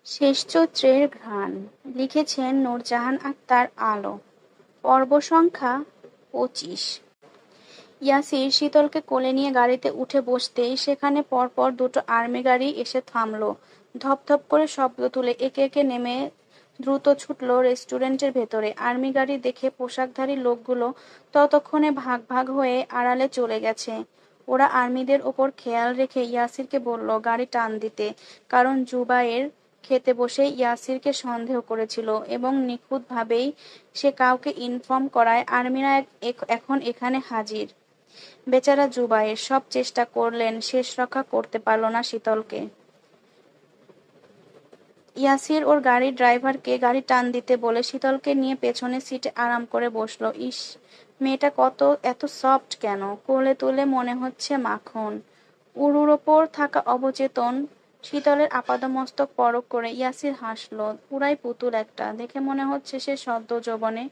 শেষ চৈত্রের ঘ্রাণ। লিখেছেন নূরজাহান আক্তার আলো। পর্ব সংখ্যা ২৫। ইয়াসির শীতলকে কোলে নিয়ে গাড়িতে উঠে বসতেই সেখানে পরপর দুটো আর্মি গাড়ি এসে থামল। ধপধপ করে শব্দ তুলে একে একে নেমে দ্রুত ছুটল রেস্টুরেন্টের ভেতরে। আর্মি গাড়ি দেখে পোশাকধারী লোকগুলো ততক্ষণে ভাগ ভাগ হয়ে আড়ালে চলে গেছে। ওরা আর্মিদের ওপর খেয়াল রেখে ইয়াসিরকে বলল গাড়ি টান দিতে, কারণ জুবায়ের খেতে বসে ইয়াসিরকে সন্দেহ করেছিল এবং নিখুঁতভাবেই সে কাউকে ইনফর্ম করায় আর্মিরা এখন এখানে হাজির। বেচারা জুবায়ের সব চেষ্টা করলেন, শেষ রক্ষা করতে পারল না শীতলকে। ইয়াসির ওর গাড়ির ড্রাইভারকে গাড়ি টান দিতে বলে শীতলকে নিয়ে পেছনের সিটে আরাম করে বসলো। ইস, মেয়েটা এত সফট কেন! কোলে তুলে মনে হচ্ছে মাখন। উরুর ওপর থাকা অবচেতন শীতলের আপাদমস্তক পরখ করে ইয়াসির হাসলো। পুরাই পুতুল একটা, দেখে মনে হচ্ছে সে সদ্য যৌবনে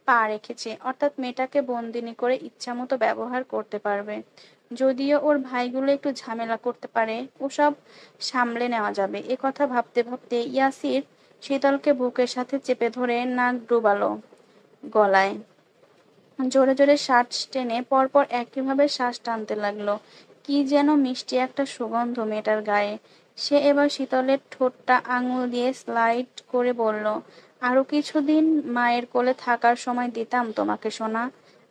পা রেখেছে, অর্থাৎ মেয়েটাকে বন্দিনী করে ইচ্ছামতো ব্যবহার করতে পারবে। যদিও ওর ভাইগুলো একটু ঝামেলা করতে পারে, ওসব সামলে নেওয়া যাবে। কথা ভাবতে ভাবতে ইয়াসির শীতলকে বুকের সাথে চেপে ধরে নাক ডুবালো গলায়। জোরে জোরে শ্বাস টেনে পরপর একইভাবে শ্বাস টানতে লাগলো। কি যেন মিষ্টি একটা সুগন্ধ মেয়েটার গায়ে। সে এবার শীতলের ঠোঁটটা আঙুল দিয়ে স্লাইড করে বলল, আরো কিছুদিন মায়ের কোলে থাকার সময় দিতাম তোমাকে সোনা।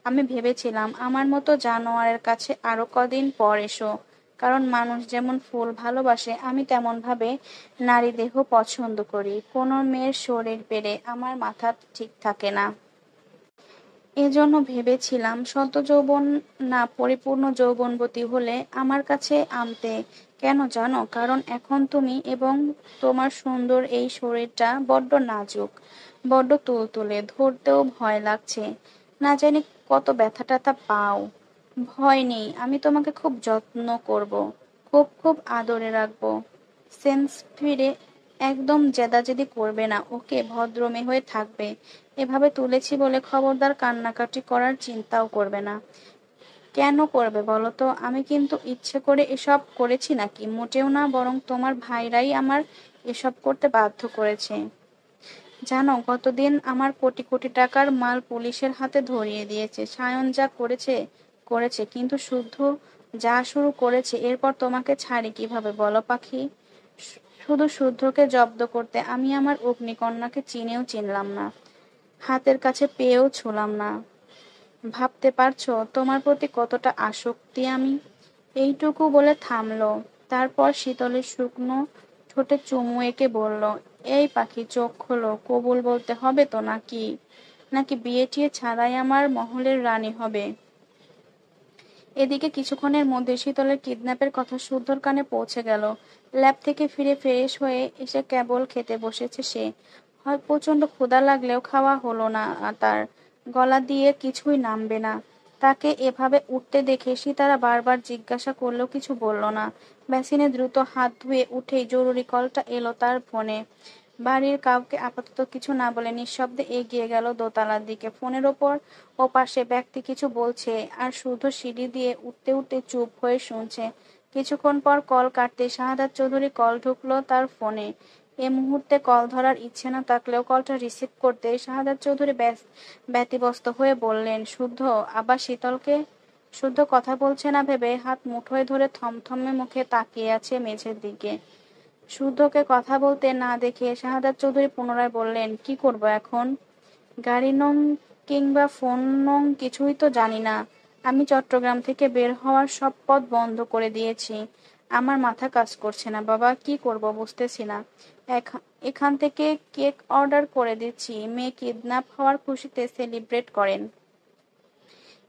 আমি ভেবেছিলাম আমার মতো জানোয়ারের কাছে আরো কদিন পর এসো, কারণ মানুষ যেমন ফুল ভালোবাসে আমি তেমন ভাবে নারী দেহ পছন্দ করি। কোনো মেয়ের শরীর পেলে আমার মাথা ঠিক থাকে না। এজন্য ভেবেছিলাম সদ্য যৌবন না পরিপূর্ণ যৌবনবতী হলে আমার কাছে আনতে। কেন জানো? কারণ এখন তুমি এবং তোমার সুন্দর এই শরীরটা বড্ড নাজুক, বড্ড তুলতুলে, ধরতেও ভয় লাগছে। না জানি কত ব্যথা ট্যাথা পাও। ভয় নেই, আমি তোমাকে খুব যত্ন করব, খুব খুব আদরে রাখবো। সেন্স ফিরে একদম জেদাজেদি করবে না, ওকে? ভদ্র মেয়ে হয়ে থাকবে। এভাবে তুলেছি বলে খবরদার কান্নাকাটি করার চিন্তাও করবে না। কেন করবে বলো তো? আমি কিন্তু ইচ্ছে করে এসব করেছি নাকি? মোটেও না, বরং তোমার ভাইরাই আমার এসব করতে বাধ্য করেছে। জানো, গতদিন আমার কোটি কোটি টাকার মাল পুলিশের হাতে ধরিয়ে দিয়েছে। সায়ন যা করেছে করেছে, কিন্তু শুদ্ধ যা শুরু করেছে, এরপর তোমাকে ছাড়ি কিভাবে বলো পাখি? শুধু শুদ্ধকে জব্দ করতে আমি আমার অগ্নিকন্যাকে চিনেও চিনলাম না, হাতের কাছে পেয়েও ছুঁলাম না। ভাবতে পারছো তোমার প্রতি কতটা আসক্তি আমি? এইটুকু বলে থামলো। তারপর শীতলের শুকনো ঠোঁটে চুমু এঁকে বলল, এই পাখি, চোখ খোলো। কবুল বলতে হবে তো, নাকি নাকি বিয়ে টিয়ে ছাড়াই আমার মহলের রানী হবে? এদিকে কিছুক্ষণের মধ্যে শীতলের কিডন্যাপের কথা শুদ্ধর কানে পৌঁছে গেল। ল্যাব থেকে ফিরে ফ্রেশ হয়ে এসে কেবল খেতে বসেছে সে। হয় প্রচন্ড ক্ষুধা লাগলেও খাওয়া হলো না তার, গলা দিয়ে কিছুই নামবে না। তাকে এভাবে উঠতে দেখে সীতারা বারবার জিজ্ঞাসা করলেও কিছু বলল না। বেসিনে দ্রুত হাত ধুয়ে উঠেই জরুরি কলটা এলো তার ফোনে। বাড়ির কাউকে আপাতত কিছু না বলে নিঃশব্দে এগিয়ে গেল দোতলার দিকে। ফোনের ওপাশে ব্যক্তি কিছু বলছে, আর শুধু সিঁড়ি দিয়ে উঠতে উঠতে চুপ হয়ে শুনছে। কিছুক্ষণ পর কল কাটতে শাহাদাত চৌধুরী কল ঢুকলো তার ফোনে। এ মুহূর্তে কল ধরার ইচ্ছে না থাকলেও কলটা রিসিভ করতে শাহাদাত চৌধুরী ব্যতিব্যস্ত হয়ে বললেন, শুদ্ধ? আবার শীতলকে? শুদ্ধ কথা বলছে না ভেবে হাত মুঠোয় ধরে থমথমে মুখে তাকিয়ে আছে মেঝের দিকে। শুদ্ধকে কথা বলতে না দেখে শাহাদাত চৌধুরী পুনরায় বললেন, কি করব এখন? গাড়ি নং কিংবা ফোন নং কিছুই তো জানি না। আমি চট্টগ্রাম থেকে বের হওয়ার সব পথ বন্ধ করে দিয়েছি। আমার মাথা কাজ করছে না বাবা, কি করব বুঝতেছি না। এখান থেকে কেক অর্ডার করে দিচ্ছি, মেয়ে কিডন্যাপ হওয়ার খুশিতে সেলিব্রেট করেন।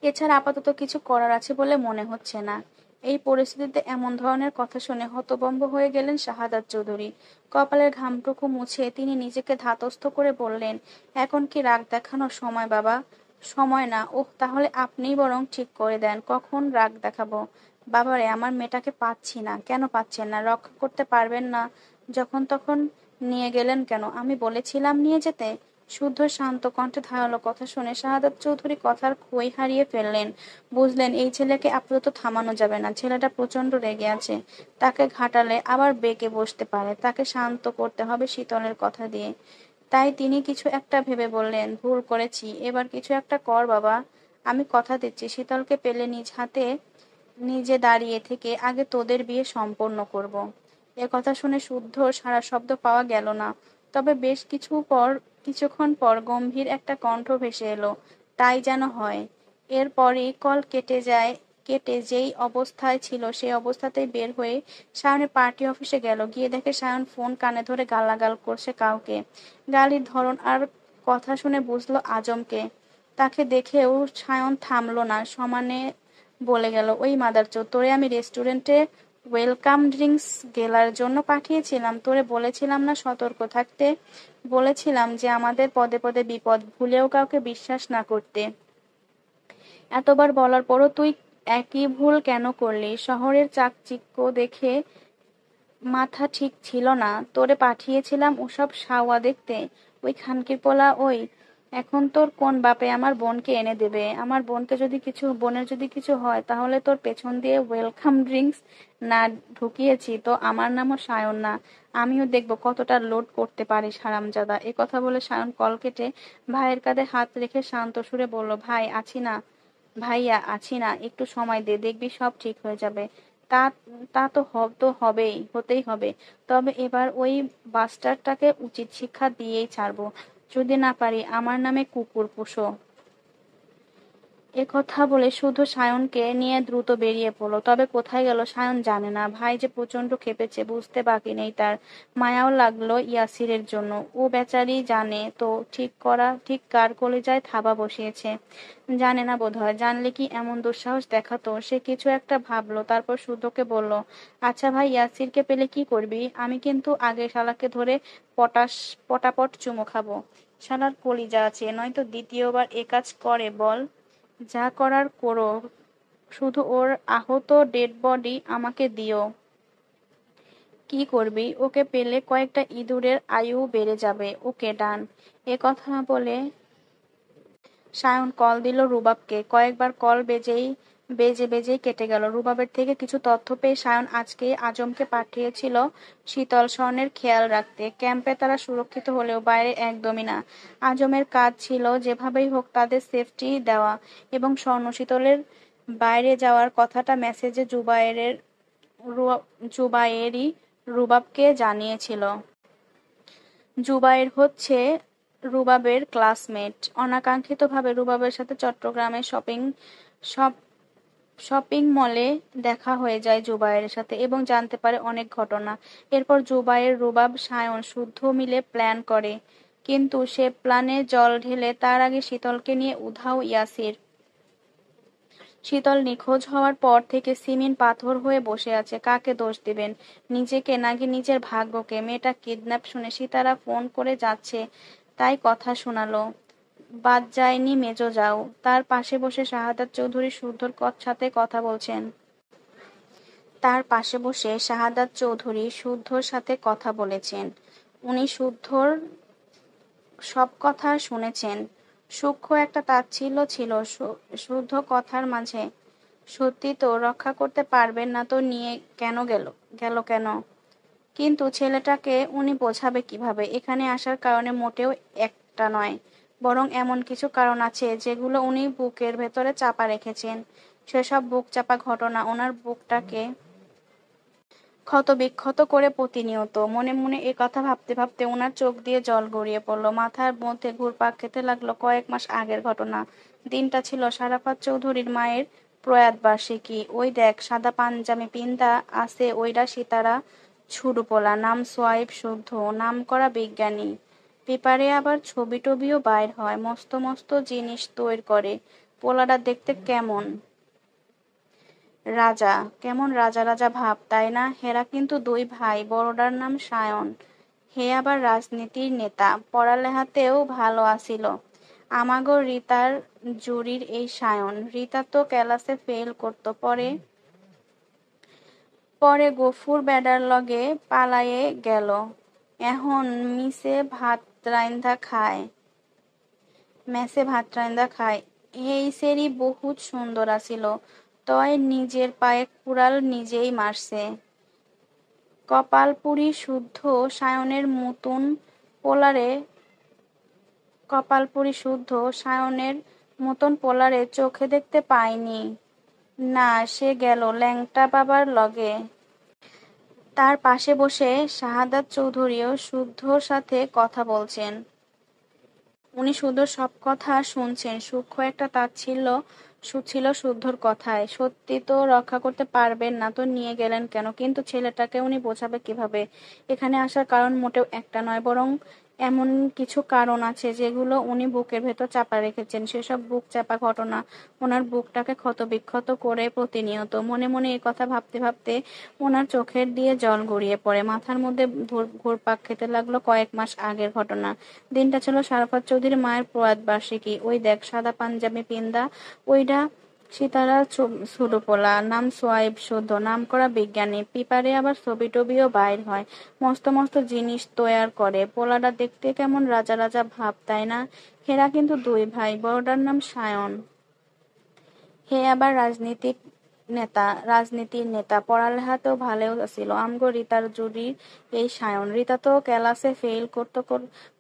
এছাড়া আপাতত কিছু করার আছে বলে মনে হচ্ছে না। এই পরিস্থিতিতে এমন ধরনের কথা শুনে হতভম্ব হয়ে গেলেন শাহাদাত চৌধুরী। কপালের ঘামটুকু মুছে তিনি নিজেকে ধাতস্থ করে বললেন, এখন কি রাগ দেখানোর সময় বাবা? সময় না? ওহ, তাহলে আপনিই বরং ঠিক করে দেন কখন রাগ দেখাবো। বাবারে, আমার মেয়েটাকে পাচ্ছি না। কেন পাচ্ছেন না? রক্ষা করতে পারবেন না যখন তখন নিয়ে গেলেন কেন? আমি বলেছিলাম নিয়ে যেতে? শুদ্ধ শান্ত কণ্ঠে ধারালো কথা শুনে শাহাদাত চৌধুরী কথার খই হারিয়ে ফেললেন। বুঝলেন এই ছেলেকে আপাতত থামানো যাবে না। ছেলেটা প্রচন্ড রেগে আছে। তাকে ঘাটালে আবার বেঁকে বসতে পারে। তাকে শান্ত করতে হবে শীতলের কথা দিয়ে। তাই তিনি কিছু একটা ভেবে বললেন, ভুল করেছি, এবার কিছু একটা কর বাবা। আমি কথা দিচ্ছি শীতলকে পেলে নিজ হাতে নিজে দাঁড়িয়ে থেকে আগে তোদের বিয়ে সম্পন্ন করব। এ কথা শুনে শুদ্ধ সারা শব্দ পাওয়া গেল না। তবে বেশ কিছুক্ষণ পর গম্ভীর একটা কণ্ঠ ভেসে এলো, তাই যেন হয়। এরপরই কল কেটে যেই অবস্থায় ছিল সেই অবস্থাতেই বের হয়ে সায়নের পার্টি অফিসে গেল। গিয়ে দেখে সায়ন ফোন কানে ধরে গালাগাল করছে কাউকে। গালির ধরন আর কথা শুনে বুঝলো আজমকে। তাকে দেখেও সায়ন থামলো না, সমানে বলে গেল, ওই মাদারচোদ, তোরে আমি রেস্টুরেন্টে ওয়েলকাম ড্রিঙ্কস গেলার জন্য পাঠিয়েছিলাম? তোরে বলেছিলাম না সতর্ক থাকতে? বলেছিলাম যে আমাদের পদে পদে বিপদ, ভুলেও কাউকে বিশ্বাস না করতে। এতবার বলার পরও তুই একই ভুল কেন করলি? শহরের চাকচিক্য দেখে মাথা ঠিক ছিল না? তোরে পাঠিয়েছিলাম ওসব সাওয়া দেখতে? ওই খানকির পোলা ওই। এখন তোর কোন বাপে আমার বোনকে এনে দেবে? আমার বোনের যদি কিছু হয় তাহলে তোর পেছন দিয়ে ওয়েলকাম ড্রিঙ্কস না ঢুকিয়েছি তো আমার নামও সায়ন না। আমিও দেখবো কতটা লোড করতে পারিস হারামজাদা। এ কথা বলে সায়ন কল কেটে ভাইয়ের কাঁধে হাত রেখে শান্ত সুরে বলল, ভাইয়া আছি না, একটু সময় দে, দেখবি সব ঠিক হয়ে যাবে। তা তা তো হতেই হবে। তবে এবার ওই বাস্টারটাকে উচিত শিক্ষা দিয়েই ছাড়বো। যদি না পারি আমার নামে কুকুর পুষো। একথা বলে শুধু সায়নকে নিয়ে দ্রুত বেরিয়ে পড়ল। তবে কোথায় গেল সায়ন জানে না। ভাই যে প্রচন্ড খেপেছে বুঝতে বাকি নেই তার। মায়াও লাগলো ইয়াসিরের জন্য। ও বেচারি জানে তো ঠিক কার কলিজায় থাবা বসিয়েছে। জানে না বোধহয়। জানলে কি এমন দুঃসাহস দেখাতো? সে কিছু একটা ভাবলো, তারপর শুদ্ধকে বলল, আচ্ছা ভাই, ইয়াসিরকে পেলে কি করবি? আমি কিন্তু আগে শালাকে ধরে পটাপট চুমো খাবো। শালার কলিজা আছে, নয়তো দ্বিতীয়বার এ কাজ করে বল? যা করার করো, শুধু ওর আহত ডেড বডি আমাকে দিও। কি করবি? ওকে পেলে কয়েকটা ইঁদুরের আয়ু বেড়ে যাবে। ওকে ডান। এ কথা বলে সায়ন কল দিল রুবাবকে। কয়েকবার কল বেজেই কেটে গেল। রুবাবের থেকে কিছু তথ্য পেয়ে সায়ন আজকেই আজমকে পাঠিয়েছিল শীতল স্বর্ণের খেয়াল রাখতে। ক্যাম্পে তারা সুরক্ষিত হলেও বাইরে একদমই না। আজমের কাজ ছিল যেভাবেই হোক তাদের সেফটি দেওয়া এবং স্বর্ণ শীতলের বাইরে যাওয়ার কথাটা মেসেজে জুবায়েরই রুবাবকে জানিয়েছিল। জুবায়ের হচ্ছে রুবাবের ক্লাসমেট। অনাকাঙ্ক্ষিতভাবে রুবাবের সাথে চট্টগ্রামে শপ শপিং মলে দেখা হয়ে যায় জুবায়ের সাথে এবং জানতে পারে অনেক ঘটনা। এরপর জুবায়ের, রুবাব, সায়ন শুদ্ধ মিলে প্ল্যান করে। কিন্তু সে প্ল্যানে জল ঢেলে তার আগে শীতলকে নিয়ে উধাও ইয়াসির। শীতল নিখোঁজ হওয়ার পর থেকে সিমিন পাথর হয়ে বসে আছে। কাকে দোষ দিবেন? নিজেকে নাকি নিজের ভাগ্যকে? মেয়েটা কিডন্যাপ শুনে সীতারা ফোন করে যাচ্ছে, তাই কথা শোনালো। বাদ যায়নি মেজো যাও। তার পাশে বসে শাহাদাত চৌধুরী সাথে কথা বলছেন। শুদ্ধর সাথে কথা বলেছেন। উনি শুদ্ধর সব কথা শুনেছেন। সূক্ষ্ম একটা তাচ্ছিল্য ছিল শুদ্ধ কথার মাঝে। সত্যি তো রক্ষা করতে পারবেন না তো নিয়ে গেল কেন? কিন্তু ছেলেটাকে উনি বোঝাবে কিভাবে? এখানে আসার কারণে মোটেও একটা নয়, বরং এমন কিছু কারণ আছে যেগুলো উনি বুকের ভেতরে চাপা রেখেছেন। সেসব বুক চাপা ঘটনা ওনার বুকটাকে ক্ষতবিক্ষত করে প্রতিনিয়ত। মনে মনে এ কথা ভাবতে ভাবতে ওনার চোখ দিয়ে জল গড়িয়ে পড়ল। মাথার মধ্যে ঘুরপাক খেতে লাগলো কয়েক মাস আগের ঘটনা। দিনটা ছিল সারাফাত চৌধুরীর মায়ের প্রয়াত বার্ষিকী। ওই দেখ, সাদা পাঞ্জাবি পিন্দা আছে ওইডা সিতারা ছুড়ুপোলা, নাম সোয়াইব শুদ্ধ, নাম করা বিজ্ঞানী। পেপারে আবার ছবি টবিও বাইর হয়, মস্ত মস্ত জিনিস তৈর করে। পোলাটা দেখতে কেমন রাজা রাজা ভাব, তাই না? হেরা কিন্তু দুই ভাই, বড়টার নাম সায়ন, হে আবার রাজনীতির নেতা, পড়ালেহাতেও ভালো আছিল। আমাগো রিতার জুরির এই সায়ন। রিতা তো ক্যালাসে ফেল করত, পরে গফুর বেডার লগে পালায়ে গেল। এখন মিসে ভাত রাইন্ধা খায়। মেসে ভাত রাইন্দা খায়। এই সেরি বহুত সুন্দর আছিল, তয় নিজের পায়ে কুড়াল নিজেই মারছে। কপালপুরি শুদ্ধ সায়নের মতন পোলারে কপালপুরি শুদ্ধ সায়নের মতন পোলারে চোখে দেখতে পায়নি। না, সে গেল ল্যাংটা বাবার লগে। তার পাশে বসে শাহাদাত চৌধুরীও শুদ্ধর সাথে কথা বলছেন। উনি শুদ্ধর সব কথা শুনছেন। সূক্ষ্ম একটা তাচ্ছিল্য ছিল শুদ্ধর কথায়। সত্যি তো রক্ষা করতে পারবেন না তো নিয়ে গেলেন কেন? কিন্তু ছেলেটাকে উনি বোঝাবে কিভাবে? এখানে আসার কারণ মোটেও একটা নয়, বরং এমন কিছু কারণ আছে যেগুলো উনি বুকের ভেতর চাপা রেখেছেন। সেসব বুক চাপা ঘটনা ওনার বুকটাকে ক্ষতবিক্ষত করে প্রতিনিয়ত। মনে মনে এ কথা ভাবতে ভাবতে ওনার চোখের দিয়ে জল গড়িয়ে পড়ে। মাথার মধ্যে ঘুরপাক খেতে লাগলো কয়েক মাস আগের ঘটনা। দিনটা ছিল শারাফাত চৌধুরী মায়ের প্রয়াত বার্ষিকী। ওই দেখ, সাদা পাঞ্জাবি পিন্দা ওইডা সিতারা ছুডুপোলা, নাম সোয়াইব শুদ্ধ, নাম করা বিজ্ঞানী, পিপারে আবার ছবি টবিও বাইর হয়, মস্ত মস্ত জিনিস তৈয়ার করে। পোলাটা দেখতে কেমন রাজা রাজা ভাব, তাই না? হেরা কিন্তু দুই ভাই, বড়টার নাম সায়ন, হে আবার রাজনীতির নেতা, পড়ালেখাতেও ভালোও ছিল। আমগো রিতার জুড়ির এই সায়ন। রিতা তো ক্যালাসে ফেইল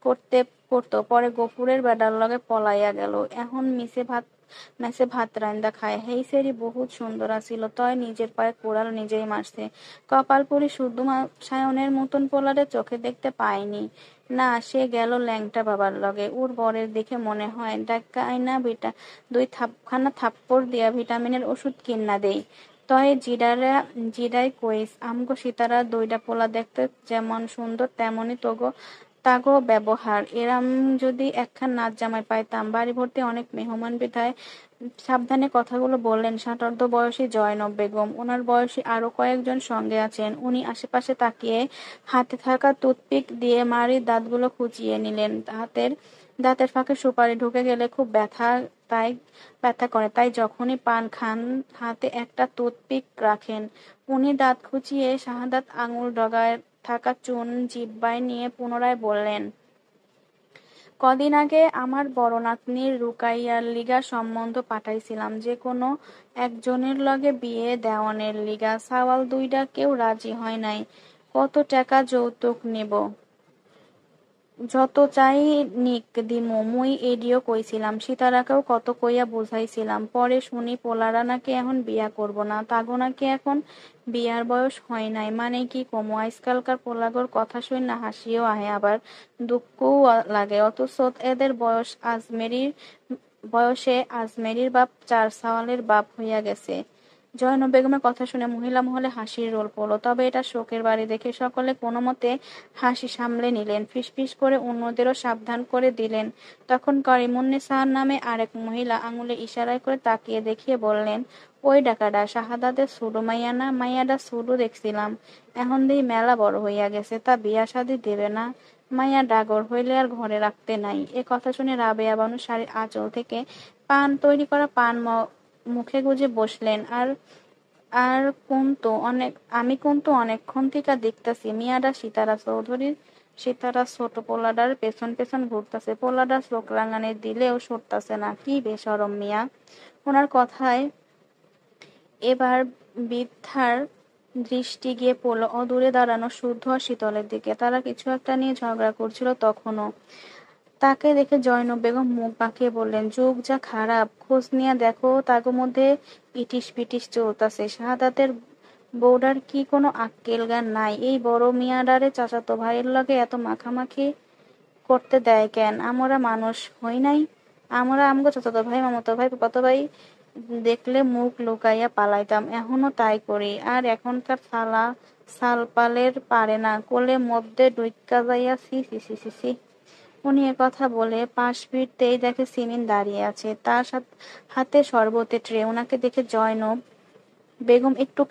করতে করতো, পরে গফুরের বেডার লগে পলাইয়া গেল। এখন মেসে ভাত রাইন্দা খায়। হেই সেরি বহুত সুন্দর আছিল, তয় নিজের পায়ে কুড়াল নিজেই মারছে। কপালপুরি শুদ্ধ সায়নের মতন পোলারে চোখে দেখতে পায়নি। না, সে গেল ল্যাংটা বাবার লগে। ওর বরের দেখে মনে হয় ডাক্কা আইনা দুই খানা থাপ্পড় দিয়া ভিটামিনের ওষুধ কিন্না দেই। তয় জিডাই কইস, আমগো সীতারা দুইটা পোলা দেখতে যেমন সুন্দর তেমনি তাগো ব্যবহার। এরাম যদি একখান নাচ জামাই পাইতাম। বাড়ি ভর্তি অনেক মেহমান বিধায় সাবধানে কথাগুলো বললেন ষাটার্ধ বয়সী জয়নব বেগম। ওনার বয়সী আরো কয়েকজন সঙ্গে আছেন। উনি আশেপাশে তাকিয়ে হাতে থাকা টুথপিক দিয়ে মাড়ির দাঁতগুলো খুঁচিয়ে নিলেন। দাঁতের ফাঁকে সুপারি ঢুকে গেলে খুব তাই ব্যথা করে, তাই যখনই পান খান হাতে একটা টুথপিক রাখেন। উনি দাঁত খুঁচিয়ে শাহাদাত আঙুল ডগায় থাকা চুন জিহ্বায় নিয়ে পুনরায় বললেন, কদিন আগে আমার বড় নাতনির রুকাইয়ার লিগা সম্বন্ধ পাঠাইছিলাম, যে কোনো একজনের লগে বিয়ে দেওয়ানের লিগা। সাওয়াল দুইটা কেউ রাজি হয় নাই। কত টাকা যৌতুক নিব? যত চাই নিক দিমু। মুই এডিও কইছিলাম, সীতারাকেও কত কইয়া বুঝাইছিলাম। পরে শুনি পোলারা নাকি এখন বিয়া করব না, তাগো নাকি এখন বিয়ার বয়স হয় নাই। মানে কি কমু? আজকালকার পোলাগর কথা শুইনা হাসিও আহে, আবার দুঃখও লাগে। অথচ এদের বয়সে আজমেরির বাপ 4 সাওয়ালের বাপ হইয়া গেছে। জয়নব বেগমের কথা শুনে মহিলা মহলে হাসির রোল পড়ল। তবে এটা শোকের বাড়ি দেখে সকলে কোনো মতে হাসি সামলে নিলেন। ফিসফিস করে অন্যদেরও সাবধান করে দিলেন। তখন করিমুন্নেসার নামে আরেক মহিলা আঙুলে ইশারায় করে তাকিয়ে দেখিয়ে বললেন, ওই ডাকাডা শাহাদাতের ছুডু মাইয়া না? মাইয়াডা ছুডু দেখছিলাম, এখন দেই মেলা বড় হইয়া গেছে, তা বিয়া শাদি দেবে না? মাইয়া ডাগর হইলে আর ঘরে রাখতে নাই। এ কথা শুনে রাবেয়া বানু শাড়ির আঁচল থেকে তৈরি করা পান মুখে গুজে বসলেন। আর আর আমি কিন্তু অনেকক্ষণ থিকা দেখতাছি মিয়াডা সীতারা ছোট পোলাডার পেছন পেছন ঘুরতাছে। পোলাডা চোখ রাঙানি দিলেও সরতাছে না। কি বেশরম মিয়া! ওনার কথায় এবার বৃদ্ধার দৃষ্টি গিয়ে পড়ল অদূরে দাঁড়ানো শুদ্ধ আর শীতলের দিকে। তারা কিছু একটা নিয়ে ঝগড়া করছিল তখনও। তাকে দেখে জয়নব বেগম মুখ বাঁকিয়ে বললেন, যুগ যা খারাপ, খোঁজ নিয়ে দেখো তাগো মধ্যে ইটিস পিটিস চলতাছে। শাহাদাতের বউডার কি কোনো আক্কেল জ্ঞান নাই? এই বড় মিয়াডারে চাচাতো ভাইয়ের লগে এত মাখামাখি করতে দেয় কেন? আমরা মানুষ হই নাই? আমরা আমগো চাচাতো ভাই, মামাতো ভাই, ফুফাতো ভাই দেখলে মুখ লুকাইয়া পালাইতাম। এখনো তাই করি। আর এখনকার সালপালের পারে না, কোলে মধ্যে ডুইক্কা যাইয়া ছি ছি ছি ছি ছি। উনি একথা বলে পাশ ফিরতেই দেখে সিমিন দাঁড়িয়ে আছে, তার হাতে শরবতের ট্রে। ওনাকে দেখে জয়নব বেগম একটু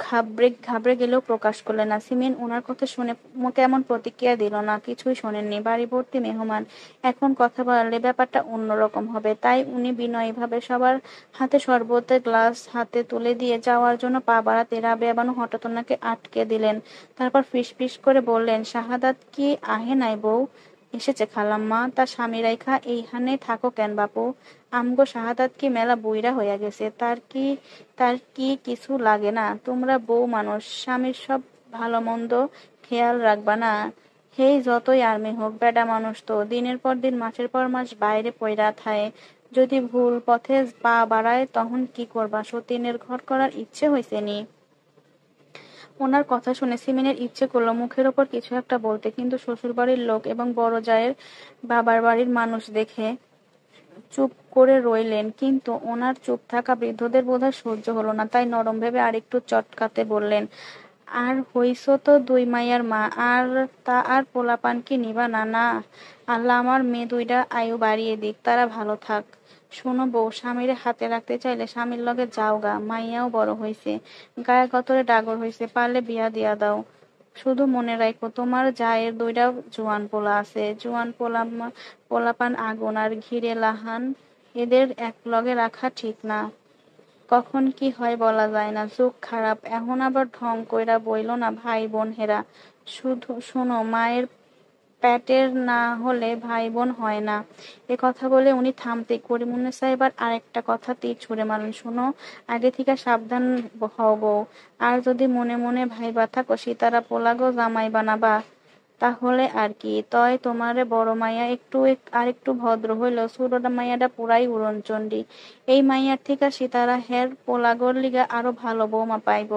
ঘাবড়ে গেলেও প্রকাশ করলেন না। সিমিন ওনার কথা শুনে কেমন প্রতিক্রিয়া দিল না, কিছুই শোনেননি। বাড়ি ভর্তি মেহমান, এখন কথা বাড়ালে ব্যাপারটা অন্যরকম হবে। তাই উনি বিনয়ীভাবে সবার হাতে শরবতের গ্লাস হাতে তুলে দিয়ে যাওয়ার জন্য পা বাড়াতে রাবেয়া বানু হঠাৎ ওনাকে আটকে দিলেন। তারপর ফিসফিস করে বললেন, শাহাদাত কি আহে নাই বউ? এসেছে খালাম্মা, তা স্বামী রাইখা এইখানে থাকো কেন বাপু? আমগো শাহাদাত কি মেলা বুইড়া হইয়া গেছে, তার কি কিছু লাগে না? তোমরা বউ মানুষ, স্বামীর সব ভালো মন্দ খেয়াল রাখবা না? হেই যতই আর্মি হোক, বেডা মানুষ তো দিনের পর দিন মাসের পর মাস বাইরে পইরা থায়। যদি ভুল পথে পা বাড়ায় তখন কি করবা? সতীনের ঘর করার ইচ্ছে হইছে নি? ওনার কথা শুনে সিমিনের ইচ্ছে করলো মুখের ওপর কিছু একটা বলতে, কিন্তু শ্বশুরবাড়ির লোক এবং বড় জায়ের বাবার বাড়ির মানুষ দেখে চুপ করে রইলেন। কিন্তু ওনার চুপ থাকা বৃদ্ধদের বোধহয় সহ্য হলো না, তাই নরম ভেবে আরেকটু চটকাতে বললেন, আর হইছো তো দুই মাইয়ার মা, আর তা আর পোলাপান কি নিবা না? না, আল্লাহ আমার মেয়ে দুইটা আয়ু বাড়িয়ে দিক, তারা ভালো থাক। শোনো বউ, স্বামীরে হাতে রাখতে চাইলে স্বামীর লগে যাও গা, মাইয়াও বড় হইছে, গায়ে গতরে ডাগর হইছে, পারলে বিয়া দিয়া দাও। শুধু মনে রাখো তোমার জায়ের দুইটা জোয়ান পোলা আছে, জোয়ান পোলাপান আগুন আর ঘিরে লাহান, এদের এক লগে রাখা ঠিক না। কখন কি হয় বলা যায় না, যুগ খারাপ, এখন আবার ঢং কইরা বইলো না ভাই বোন হেরা। শুধু শোনো, মায়ের পেটের না হলে ভাই বোন হয় না। এ কথা বলে উনি থামতে করিমুন্নেসা এবার আরেকটা কথা তীর ছুঁড়ে মারলেন, শোনো, আগে থেকে সাবধান হও বউ। আর যদি মনে মনে ভাইবা থাকো সীতারা পোলাগো জামাই বানাবা, তাহলে আর কি, তয় তোমারে বড় মাইয়া আর একটু ভদ্র হইলেও ছোটটা মাইয়াটা পুরাই উড়নচণ্ডী। এই মাইয়ার থিকা সীতারা হের পোলাগোর লিগা আরো ভালো বৌমা পাইব।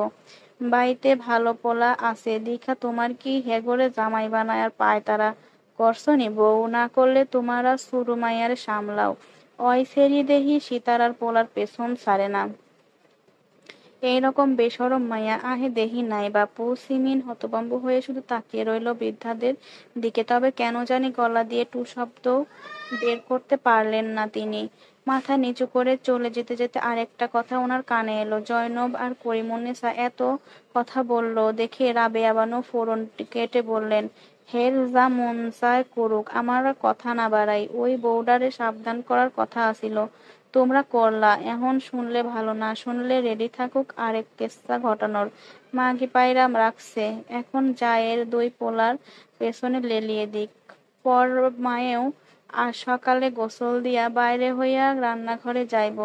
বাইতে ভালো পোলা আছে দিখা তোমার কি হেগরে জামাই বানায় আর পায় তারা? করছনি বউ, না করলে তোমারা সুরু মাইয়ারে সামলাও। অয় সেরি দেহি সীতারার পোলার পেছন ছাড়ে না। এইরকম বেশরম মাইয়া আহে দেহি নাই বাপু। সিমিন হতভম্ব হয়ে শুধু তাকিয়ে রইল বৃদ্ধাদের দিকে, তবে কেন জানি গলা দিয়ে টু শব্দ বের করতে পারলেন না তিনি। মাথা নিচু করে চলে যেতে যেতে আরেকটা কথা ওনার কানে এলো, জয়নব আর করিমুন্নেসা এত কথা বলল দেখে রাবেয়া বানু ফোড়ন কেটে বললেন, হের যা মন চায় করুক, আমার আর কথা না বাড়াই, ওই বউডারে সাবধান করার কথা আছিল, তোমরা করলা, এখন শুনলে ভালো, না শুনলে রেডি থাকুক আরেক কেচ্ছা ঘটানোর। মাগি পায়রা রাখছে, এখন জায়ের দুই পোলার পেছনে লেলিয়ে দিক। পর মায়েও আর সকালে গোসল দিয়া বাইরে হইয়া রান্নাঘরে যাইব,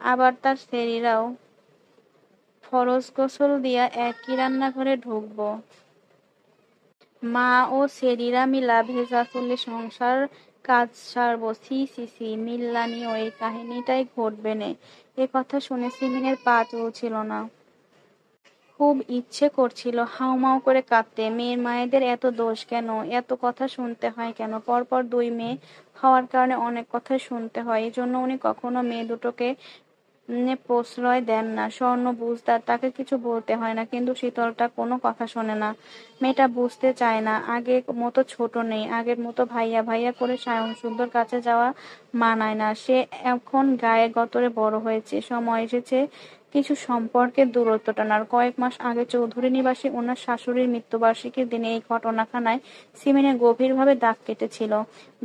আবার তার সেরিরাও ফরজ গোসল দিয়া একই রান্নাঘরে ঢুকবো। মা ও সেরিরা মিলা ভেজা চুলে সংসার কাজ সারবো। সি সি সি, মিল্লানিও এই কাহিনীটাই ঘটবে নে। এ কথা শুনে সিমিনের পা চলছিল না। খুব ইচ্ছে করছিল হাউমাউ করে কাঁদতে। মেয়ের মায়েদের এত দোষ কেন? এত কথা শুনতে হয় কেন? পরপর দুই মেয়ে হওয়ার কারণে অনেক কথাই শুনতে হয়, এজন্য উনি কখনো মেয়ে দুটোকে প্রশ্রয় দেন না। স্বর্ণ বুঝদার, তাকে কিছু বলতে হয় না, কিন্তু শীতলটা কোনো কথা শোনে না। মেয়েটা বুঝতে চায় না, আগের মতো ছোট নেই, আগের মতো ভাইয়া ভাইয়া করে সায়ন সুন্দর কাছে যাওয়া মানায় না। সে এখন গায়ে গতরে বড় হয়েছে, সময় এসেছে কিছু সম্পর্কের দূরত্ব টানার। কয়েক মাস আগে চৌধুরী নিবাসে ওনার শাশুড়ির মৃত্যুবার্ষিকীর দিনে এই ঘটনাখানায় সিমিনের গভীরভাবে দাগ কেটেছিল।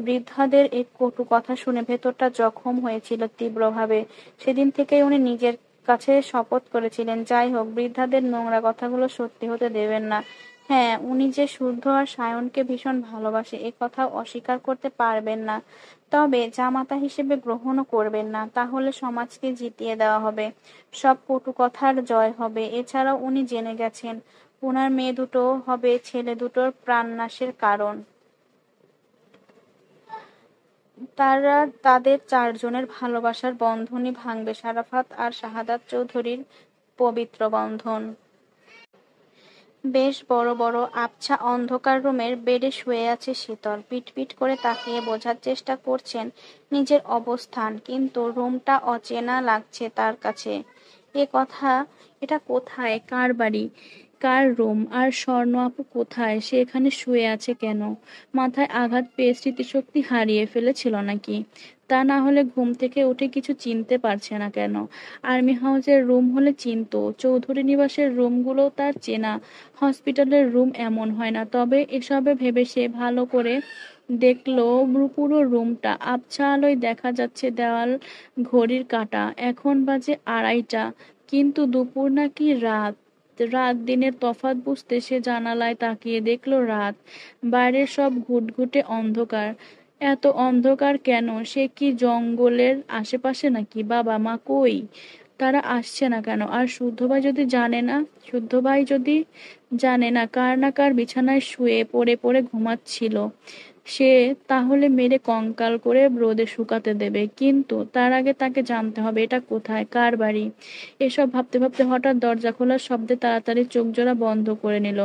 বৃদ্ধাদের এই কটু কথা শুনে ভেতরটা জখম হয়েছিল তীব্রভাবে। সেদিন থেকেই উনি নিজের কাছে শপথ করেছিলেন, যাই হোক বৃদ্ধাদের নোংরা কথাগুলো সত্যি হতে দেবেন না। হ্যাঁ, উনি যে শুদ্ধ আর সায়নকে ভীষণ ভালোবাসে এ কথাও অস্বীকার করতে পারবেন না, তবে জামাতা হিসেবে গ্রহণও করবেন না, তাহলে সমাজকে জিতিয়ে দেওয়া হবে, সব কটু কথার জয় হবে। এছাড়াও উনি জেনে গেছেন ওনার মেয়ে দুটো হবে ছেলে দুটোর প্রাণনাশের কারণ। তারা তাদের চারজনের ভালোবাসার বন্ধনই ভাঙবে, সারাফাত আর শাহাদাত চৌধুরীর পবিত্র বন্ধন। বেশ বড় বড় আবছা অন্ধকার রুমের বেডে শুয়ে আছে শীতল, পিটপিট করে তাকিয়ে বোঝার চেষ্টা করছেন নিজের অবস্থান, কিন্তু রুমটা অচেনা লাগছে তার কাছে। এটা কোথায়, কার বাড়ি, কার রুম, আর স্বর্ণ আপু কোথায়? সে এখানে শুয়ে আছে কেন? মাথায় আঘাত পেয়ে স্মৃতিশক্তি হারিয়ে ফেলেছিল নাকি? তা না হলে ঘুম থেকে উঠে কিছু চিনতে পারছে না কেন? আর্মি হাউসের রুম হলে চিনতো, চৌধুরী নিবাসের রুমগুলো তার চেনা, হসপিটালের রুম এমন হয় না। তবে এসবে ভেবে সে ভালো করে দেখলো পুরো রুমটা। আবছা আলোয় দেখা যাচ্ছে দেওয়াল, ঘড়ির কাঁটা, এখন বাজে 2:30, কিন্তু দুপুর নাকি রাত। রাত দিনের তফাৎ বুঝতে সে জানালায় তাকিয়ে দেখলো রাত। বাইরের সব ঘুটঘুটে অন্ধকার। এত অন্ধকার কেন? সে কি জঙ্গলের আশেপাশে নাকি? বাবা মা কই? তারা আসছে না কেন? আর শুদ্ধ ভাই যদি জানে না কার বিছানায় শুয়ে পড়ে পড়ে ঘুমাচ্ছিল, সে তাহলে মেরে কঙ্কাল করে রোদে শুকাতে দেবে। কিন্তু তার আগে তাকে জানতে হবে এটা কোথায়, কার বাড়ি। এসব ভাবতে ভাবতে হঠাৎ দরজা খোলার শব্দে তাড়াতাড়ি চোখজোড়া বন্ধ করে নিল।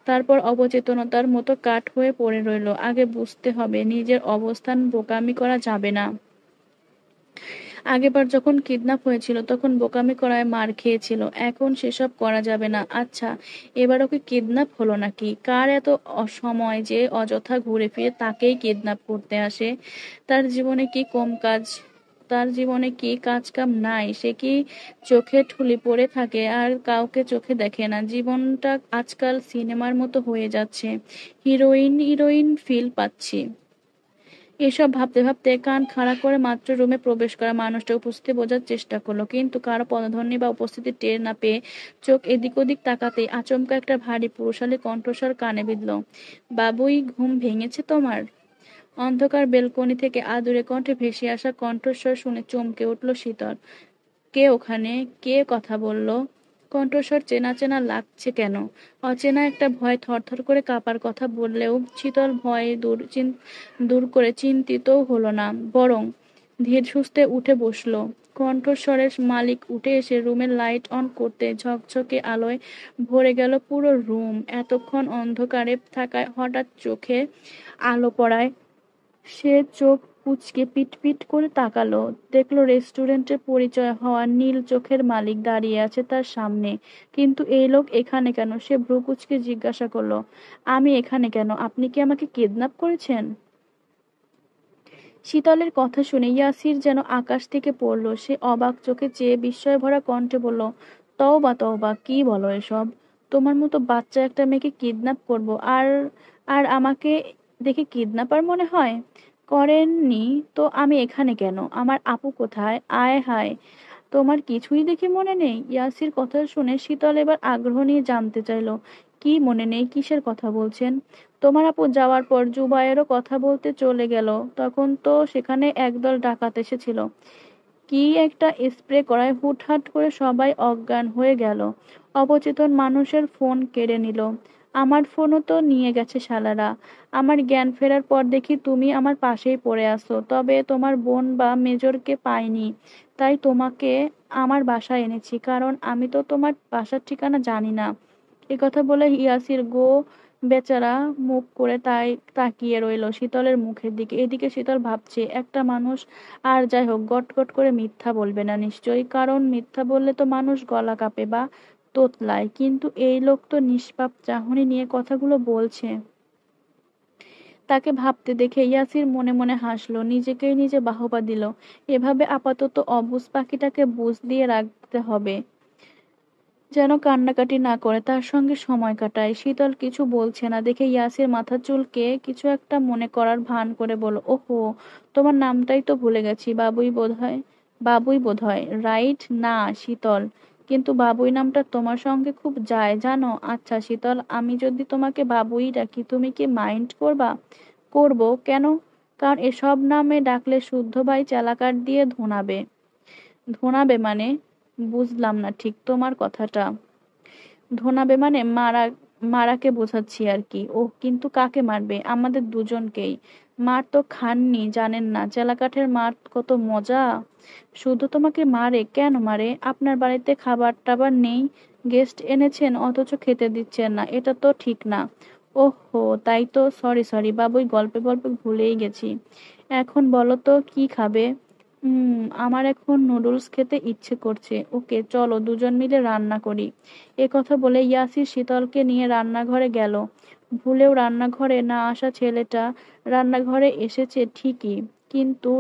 তারপর অবচেতনতার মতো কাঠ হয়ে পড়ে রইল। আগে বুঝতে হবে নিজের অবস্থান, বোকামি করা যাবে না। আগেরবার যখন কিডন্যাপ হয়েছিল তখন বোকামি করায় মার খেয়েছিল, এখন সেসব করা যাবে না। আচ্ছা, এবার ওকে কিডন্যাপ হলো নাকি? কার এত অসময় যে অযথা ঘুরে ফিরে তাকেই কিডন্যাপ করতে আসে? তার জীবনে কি কম কাজ তার জীবনে কি কাজ কাম নাই? সে কি চোখে ঠুলি পড়ে থাকে আর কাউকে চোখে দেখে না? জীবনটা আজকাল সিনেমার মতো হয়ে যাচ্ছে, হিরোইন হিরোইন ফিল পাচ্ছি। এসব ভাবতে ভাবতে কান খাড়া করে মাত্র রুমে প্রবেশ করা মানুষটা উপস্থিতি বোঝার চেষ্টা করলো, কিন্তু কারো পদধ্বনি বা উপস্থিতি টের না পেয়ে চোখ এদিক ওদিক তাকাতেই আচমকা একটা ভারী পুরুষালী কণ্ঠস্বর কানে বিঁধল। বাবুই, ঘুম ভেঙেছে তোমার? অন্ধকার বেলকনি থেকে আদুরে কণ্ঠে ভেসে আসা কণ্ঠস্বর শুনে চমকে উঠল শীতল। কে ওখানে? কে কথা বলল? কণ্ঠস্বর চেনা চেনা লাগছে কেন? অচেনা একটা ভয় থরথর করে কাঁপার কথা বললেও শীতল ভয়ে দূর করে চিন্তিতও হলো না, বরং ধীর সুস্থে উঠে বসলো। কণ্ঠস্বরের মালিক উঠে এসে রুমের লাইট অন করতে ঝকঝকে আলোয় ভরে গেল পুরো রুম। এতক্ষণ অন্ধকারে থাকায় হঠাৎ চোখে আলো পড়ায় সে চোখ কুঁচকে পিটপিট করে তাকালো। দেখলো রেস্টুরেন্টে পরিচয় হওয়া নীল চোখের মালিক দাঁড়িয়ে আছে তার সামনে। কিন্তু এই লোক এখানে কেন? সে ভ্রু কুঁচকে জিজ্ঞাসা করলো, আমি এখানে কেন? আপনি কি আমাকে কিডন্যাপ করেছেন? শীতলের কথা শুনে ইয়াসির যেন আকাশ থেকে পড়লো। সে অবাক চোখে চেয়ে বিস্ময় ভরা কণ্ঠে বলল, তওবা তওবা, কি বলো এসব? তোমার মতো বাচ্চা একটা মেয়েকে কিডন্যাপ করব? আর আর আমাকে দেখে কিডন্যাপার মনে হয়? করেননি তো আমি এখানে কেন? আমার আপু কোথায়? আয় হায়, তোমার কিছুই দেখে মনে নেই? ইয়াসির কথা শুনে শীতল এবার আগ্রহ নিয়ে জানতে চাইলো, কি মনে নেই? কিসের কথা বলছেন? তোমার আপু যাওয়ার পর জুবায়েরও কথা বলতে চলে গেল, তখন তো সেখানে একদল ডাকাত এসেছিল। কি একটা স্প্রে করায় হুটহাট করে সবাই অজ্ঞান হয়ে গেল। অবচেতন মানুষের ফোন কেড়ে নিল। আমার ফোনও তো নিয়ে গেছে শালারা। আমার জ্ঞান ফেরার পর দেখি তুমি আমার পাশেই পড়ে আছো, তবে তোমার বোন বা মেজরকে পাইনি। তাই তোমাকে আমার বাসায় এনেছি, কারণ আমি তো তোমার বাসার ঠিকানা জানি না। এ কথা বলে ইয়াসির বেচারা মুখ করে তাকিয়ে রইল শীতলের মুখের দিকে। এদিকে শীতল ভাবছে, একটা মানুষ, আর যাই হোক, গটগট করে মিথ্যা বলবে না নিশ্চয়ই, কারণ মিথ্যা বললে তো মানুষ গলা কাঁপে বা তোতলায়। কিন্তু এই লোক তো নিষ্পাপ চাহনি নিয়ে কথাগুলো বলছে। তাকে ভাবতে দেখে ইয়াসির মনে মনে হাসলো, নিজেকেই নিজে বাহবা দিল। এভাবে আপাতত অবুঝ পাখিটাকে বুঝ দিয়ে রাখতে হবে, যেন কান্নাকাটি না করে, তার সঙ্গে সময় কাটায়। শীতল কিছু বলছে না দেখে ইয়াসির মাথা চুলকে কিছু একটা মনে করার ভান করে বলল, ওহো, তোমার নামটাই তো ভুলে গেছি। বাবুই বোধহয়, রাইট? না, শীতল। কিন্তু বাবুই নামটা তোমার সঙ্গে খুব যায় জানো। আচ্ছা শীতল, আমি যদি তোমাকে বাবুই ডাকি তুমি কি মাইন্ড করবা? করব কেন? কারণ এসব নামে ডাকলে শুদ্ধ ভাই চালাকার দিয়ে ধোনাবে। ধোনাবে মানে? বুঝলাম না ঠিক তোমার কথাটা। ধোনাবে মানে মারাকে বোঝাচ্ছি আর কি। ওহ, কিন্তু কাকে মারবে? আমাদের দুজনকেই। মার তো খাননি, জানেন না চেলাকাঠের মার কত মজা। শুধু তোমাকে মারে? কেন মারে? আপনার বাড়িতে খাবার টাবার নেই, গেস্ট এনেছেন অথচ খেতে দিচ্ছেন না, এটা তো ঠিক না। ওহো, তাই তো, সরি সরি বাবুই, গল্পে গল্পে ভুলেই গেছি। এখন বলো তো কি খাবে? আমার এখন নুডলস খেতে ইচ্ছে করছে। ওকে, চলো দুজন মিলে রান্না করি। এ কথা বলে ইয়াসির শীতলকে নিয়ে রান্নাঘরে গেল। ভুলেও রান্নাঘরে না আসা ছেলেটা রান্নাঘরে এসেছে ঠিকই, কিন্তু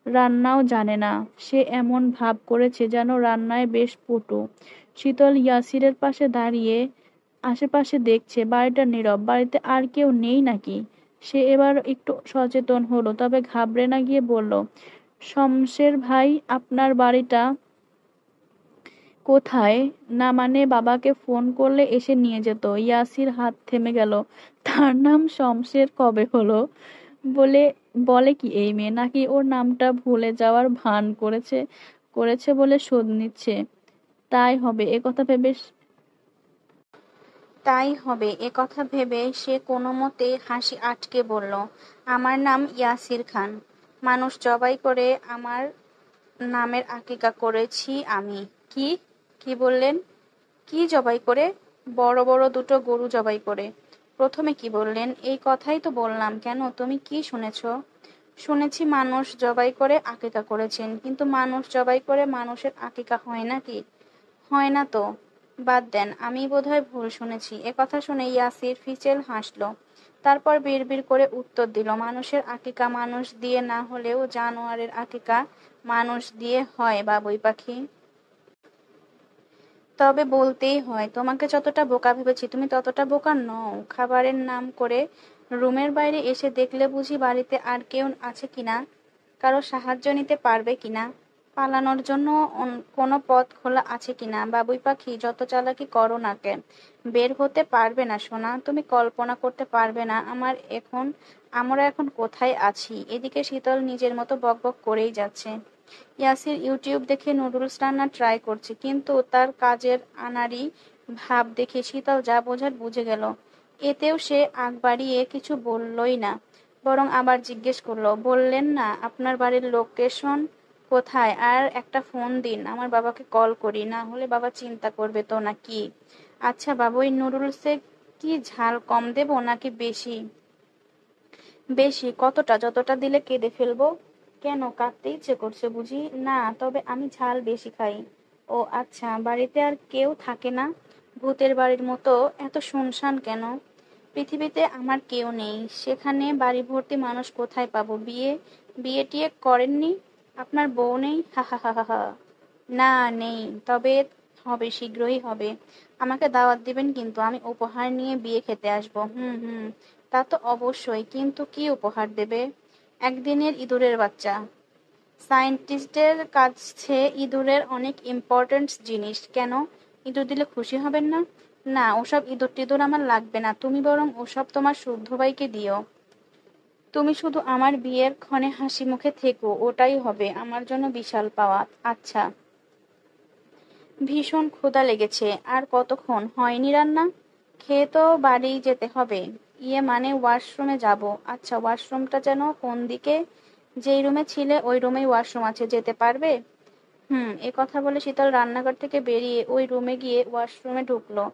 রান্নাও জানে না। সে এমন ভাব করেছে যেন রান্নায় বেশ পটু। শীতল ইয়াসিরের পাশে দাঁড়িয়ে আশেপাশে দেখছে। বাড়িটা নীরব, বাড়িতে আর কেউ নেই নাকি? সে এবার একটু সচেতন হলো, তবে ঘাবড়ে না গিয়ে বলল, শমশের ভাই, আপনার বাড়িটা কোথায়? না মানে বাবাকে ফোন করলে এসে নিয়ে যেত। ইয়াসির হাত থেমে গেল। তার নাম শমশের কবে হলো? বলে বলে কি এই মেয়ে, নাকি ওর নামটা ভুলে যাওয়ার ভান করেছে করেছে বলে শোধ নিচ্ছে? তাই হবে এ কথা ভেবে সে কোনো মতে হাসি আটকে বলল, আমার নাম ইয়াসির খান। মানুষ জবাই করে আমার নামের আকিকা করেছি আমি। কি? কি বললেন? কি জবাই করে? বড় বড় দুটো গরু জবাই করে। প্রথমে কি বললেন? এই কথাই তো বললাম। কেন, তুমি কি শুনেছ? শুনেছি মানুষ জবাই করে আকিকা করেছেন, কিন্তু মানুষ জবাই করে মানুষের আকিকা হয় নাকি? হয় না তো। বাদ দেন, আমি বোধহয় ভুল শুনেছি। একথা শুনে ইয়াসির ফিচেল হাসল। তারপর বিড়বিড় করে উত্তর দিল, মানুষের আকিকা মানুষ দিয়ে না হলেও জানোয়ারের আকিকা মানুষ দিয়ে হয় বাবুই পাখি। তবে বলতেই হয়, তোমাকে যতটা বোকা ভেবেছি তুমি ততটা বোকা নও। খাবারের নাম করে রুমের বাইরে এসে দেখলে বুঝি বাড়িতে আর কেউ আছে কিনা, কারো সাহায্য নিতে পারবে কিনা, পালানোর জন্য কোনো পথ খোলা আছে কিনা। বাবুই পাখি, যত চালাকি করো না কেন, বের হতে পারবে না সোনা। তুমি কল্পনা করতে পারবে না আমরা এখন কোথায় আছি। এদিকে শীতল নিজের মতো বকবক করেই যাচ্ছে। ইয়াসির ইউটিউব দেখে নুডলস রান্না ট্রাই করছে, কিন্তু তার কাজের আনাড়ি ভাব দেখে শীতল যা বোঝার বুঝে গেল। এতেও সে আগ বাড়িয়ে কিছু বললই না, বরং আবার জিজ্ঞেস করলো, বললেন না আপনার বাড়ির লোকেশন কোথায়? আর একটা ফোন দিন, আমার বাবাকে কল করি, না হলে বাবা চিন্তা করবে তো নাকি। আচ্ছা বাবু, এই নুডলসে কি ঝাল কম দেবো নাকি বেশি? বেশি? কতটা? যতটা দিলে কেঁদে ফেলবো। কেন, কাঁদতে ইচ্ছে করছে বুঝি? না, তবে আমি ঝাল বেশি খাই। ও আচ্ছা, বাড়িতে আর কেউ থাকে না? ভূতের বাড়ির মতো এত শুনশান কেন? পৃথিবীতে আমার কেউ নেই, সেখানে বাড়ি ভর্তি মানুষ কোথায় পাবো? বিয়ে টিয়ে করেননি? আপনার বউ নেই? হা হা হা হা হা। না, নেই। তবে হবে, শীঘ্রই হবে। আমাকে দাওয়াত দিবেন কিন্তু, আমি উপহার নিয়ে বিয়ে খেতে আসবো। হুম হুম, তা তো অবশ্যই, কিন্তু কি উপহার দেবে? একদিনের ইঁদুরের বাচ্চা। সায়েন্টিস্টদের কাছে ইঁদুরের অনেক ইম্পর্ট্যান্ট জিনিস। কেন, ইঁদুর দিলে খুশি হবেন না? না, ওসব ইঁদুর টিঁদুর আমার লাগবে না, তুমি বরং ওসব তোমার শুদ্ধ ভাইকে দিও। তুমি শুধু আমার বিয়ের ক্ষণে হাসি মুখে থেকো, ওটাই হবে আমার জন্য বিশাল পাওয়া। আচ্ছা। ভীষণ ক্ষুধা লেগেছে। আর কতক্ষণ? হয়নি রান্না? খেয়ে তো বাড়ি যেতে হবে। ইয়ে মানে ওয়াশরুমে যাব। আচ্ছা, ওয়াশরুমটা যেন কোন দিকে? যেই রুমে ছিলে ওই রুমেই ওয়াশরুম আছে, যেতে পারবে? এ কথা বলে শীতল রান্নাঘর থেকে বেরিয়ে ওই রুমে গিয়ে ওয়াশরুমে ঢুকলো।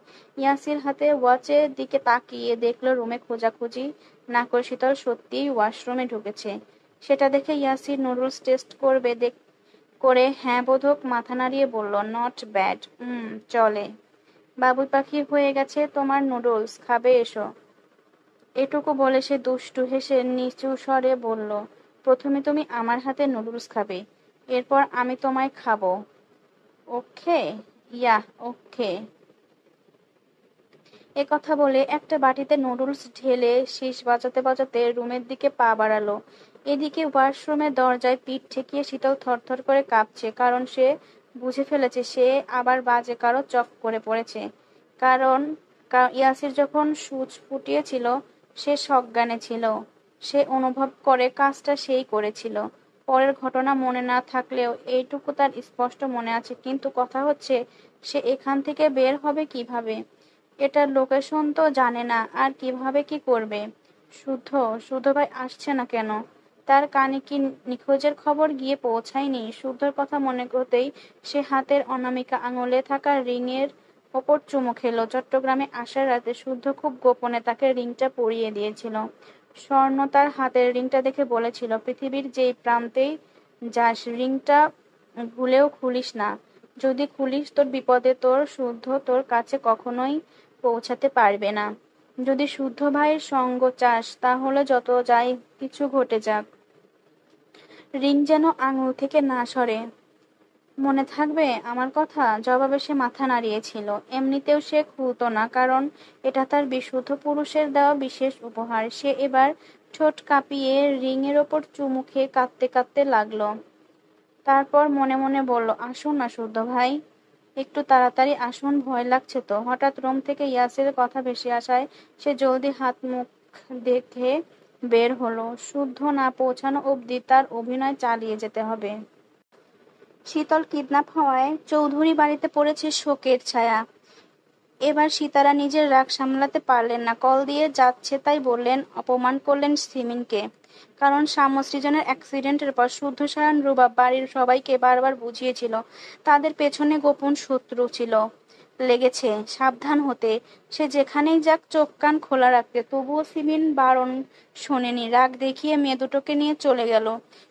ইয়াসির হাতে ওয়াচের দিকে তাকিয়ে দেখলো রুমে খোঁজাখুঁজি না করে শীতল সত্যিই ওয়াশরুমে ঢুকেছে। সেটা দেখে ইয়াসির নুডলস টেস্ট করে হ্যাঁ বোধক মাথা নাড়িয়ে বলল, নট ব্যাড। চলে। বাবুই পাখি, হয়ে গেছে তোমার নুডলস, খাবে এসো। এটুকু বলে সে দুষ্টু হেসে নিচু স্বরে বলল, প্রথমে তুমি আমার হাতে নুডলস খাবে, এরপর আমি তোমায় খাবো। ওকে? ইয়াহ, ওকে। এ কথা বলে একটা বাটিতে নুডলস ঢেলে শীষ বাজাতে বাজাতে রুমের দিকে পা বাড়ালো। এদিকে ওয়াশরুমের দরজায় পিঠ ঠেকিয়ে শীতল থরথর করে কাঁপছে, কারণ সে বুঝে ফেলেছে সে আবার বাজে কারো চক্করে পড়েছে। কারণ ইয়াসির যখন সূচ ফুটিয়েছিল সে সজ্ঞানে ছিল। সে অনুভব করে কাজটা সেই করেছিল। পরের ঘটনা মনে না থাকলেও এইটুকু তার স্পষ্ট মনে আছে। কিন্তু কথা হচ্ছে, সে এখান থেকে বের হবে কিভাবে? এটার লোকেশন তো জানে না, আর কিভাবে কি করবে? শুদ্ধ শুদ্ধ ভাই আসছে না কেন? তার কানে কি নিখোঁজের খবর গিয়ে পৌঁছায়নি? শুদ্ধর কথা মনে করতেই সে হাতের অনামিকা আঙুলে থাকা রিং এর ওপর চুমু খেলো। চট্টগ্রামে আসার রাতে শুদ্ধ খুব গোপনে তাকে রিংটা পরিয়ে দিয়েছিল। স্বর্ণ তার হাতের রিংটা দেখে বলেছিল, পৃথিবীর যেই প্রান্তেই যাস রিংটা ভুলেও খুলিস না। যদি খুলিস তোর বিপদে, তোর শুদ্ধ তোর কাছে কখনোই পৌঁছাতে পারবে না। যদি শুদ্ধ ভাইয়ের সঙ্গ চাস, তাহলে যত যাই কিছু ঘটে যাক, রিং যেন আঙুল থেকে না সরে। মনে থাকবে আমার কথা? জবাবে সে মাথা নাড়িয়েছিল। এমনিতেও সে খুলতো না, কারণ এটা তার বিশুদ্ধ পুরুষের দেওয়া বিশেষ উপহার। সে এবার ঠোঁট কাঁপিয়ে রিং এর ওপর চুমু খেয়ে কাঁদতে কাঁদতে লাগলো। তারপর মনে মনে বলল, আসুন না শুদ্ধ ভাই। একটু তাড়াতাড়ি আসুন, ভয় লাগছে তো। হঠাৎ রুম থেকে ইয়াসিরের কথা ভেসে আসায় সে জলদি হাত মুখ দেখে বের হলো। শুদ্ধ না পৌঁছানো অবধি তার অভিনয় চালিয়ে যেতে হবে। শীতল কিডন্যাপ হওয়ায় চৌধুরী বাড়িতে পড়েছে শোকের ছায়া। এবার সীতারা নিজের রাগ সামলাতে পারলেন না, কল দিয়ে যাচ্ছে তাই বললেন, অপমান করলেন সিমিনকে। কারণ সাম্যসৃজনের অ্যাক্সিডেন্টের পর শুদ্ধ সায়ন রুবাব বাড়ির সবাইকে বারবার বুঝিয়েছিল তাদের পেছনে গোপন শত্রু ছিল লেগেছে, সাবধান হতে। সে যেখানেই যাক চোখ কান খোলা রাখতে, তবুও সিমিন বারণ শোনেনি। রাগ দেখিয়ে মেয়ে দুটোকে নিয়ে চলে গেল।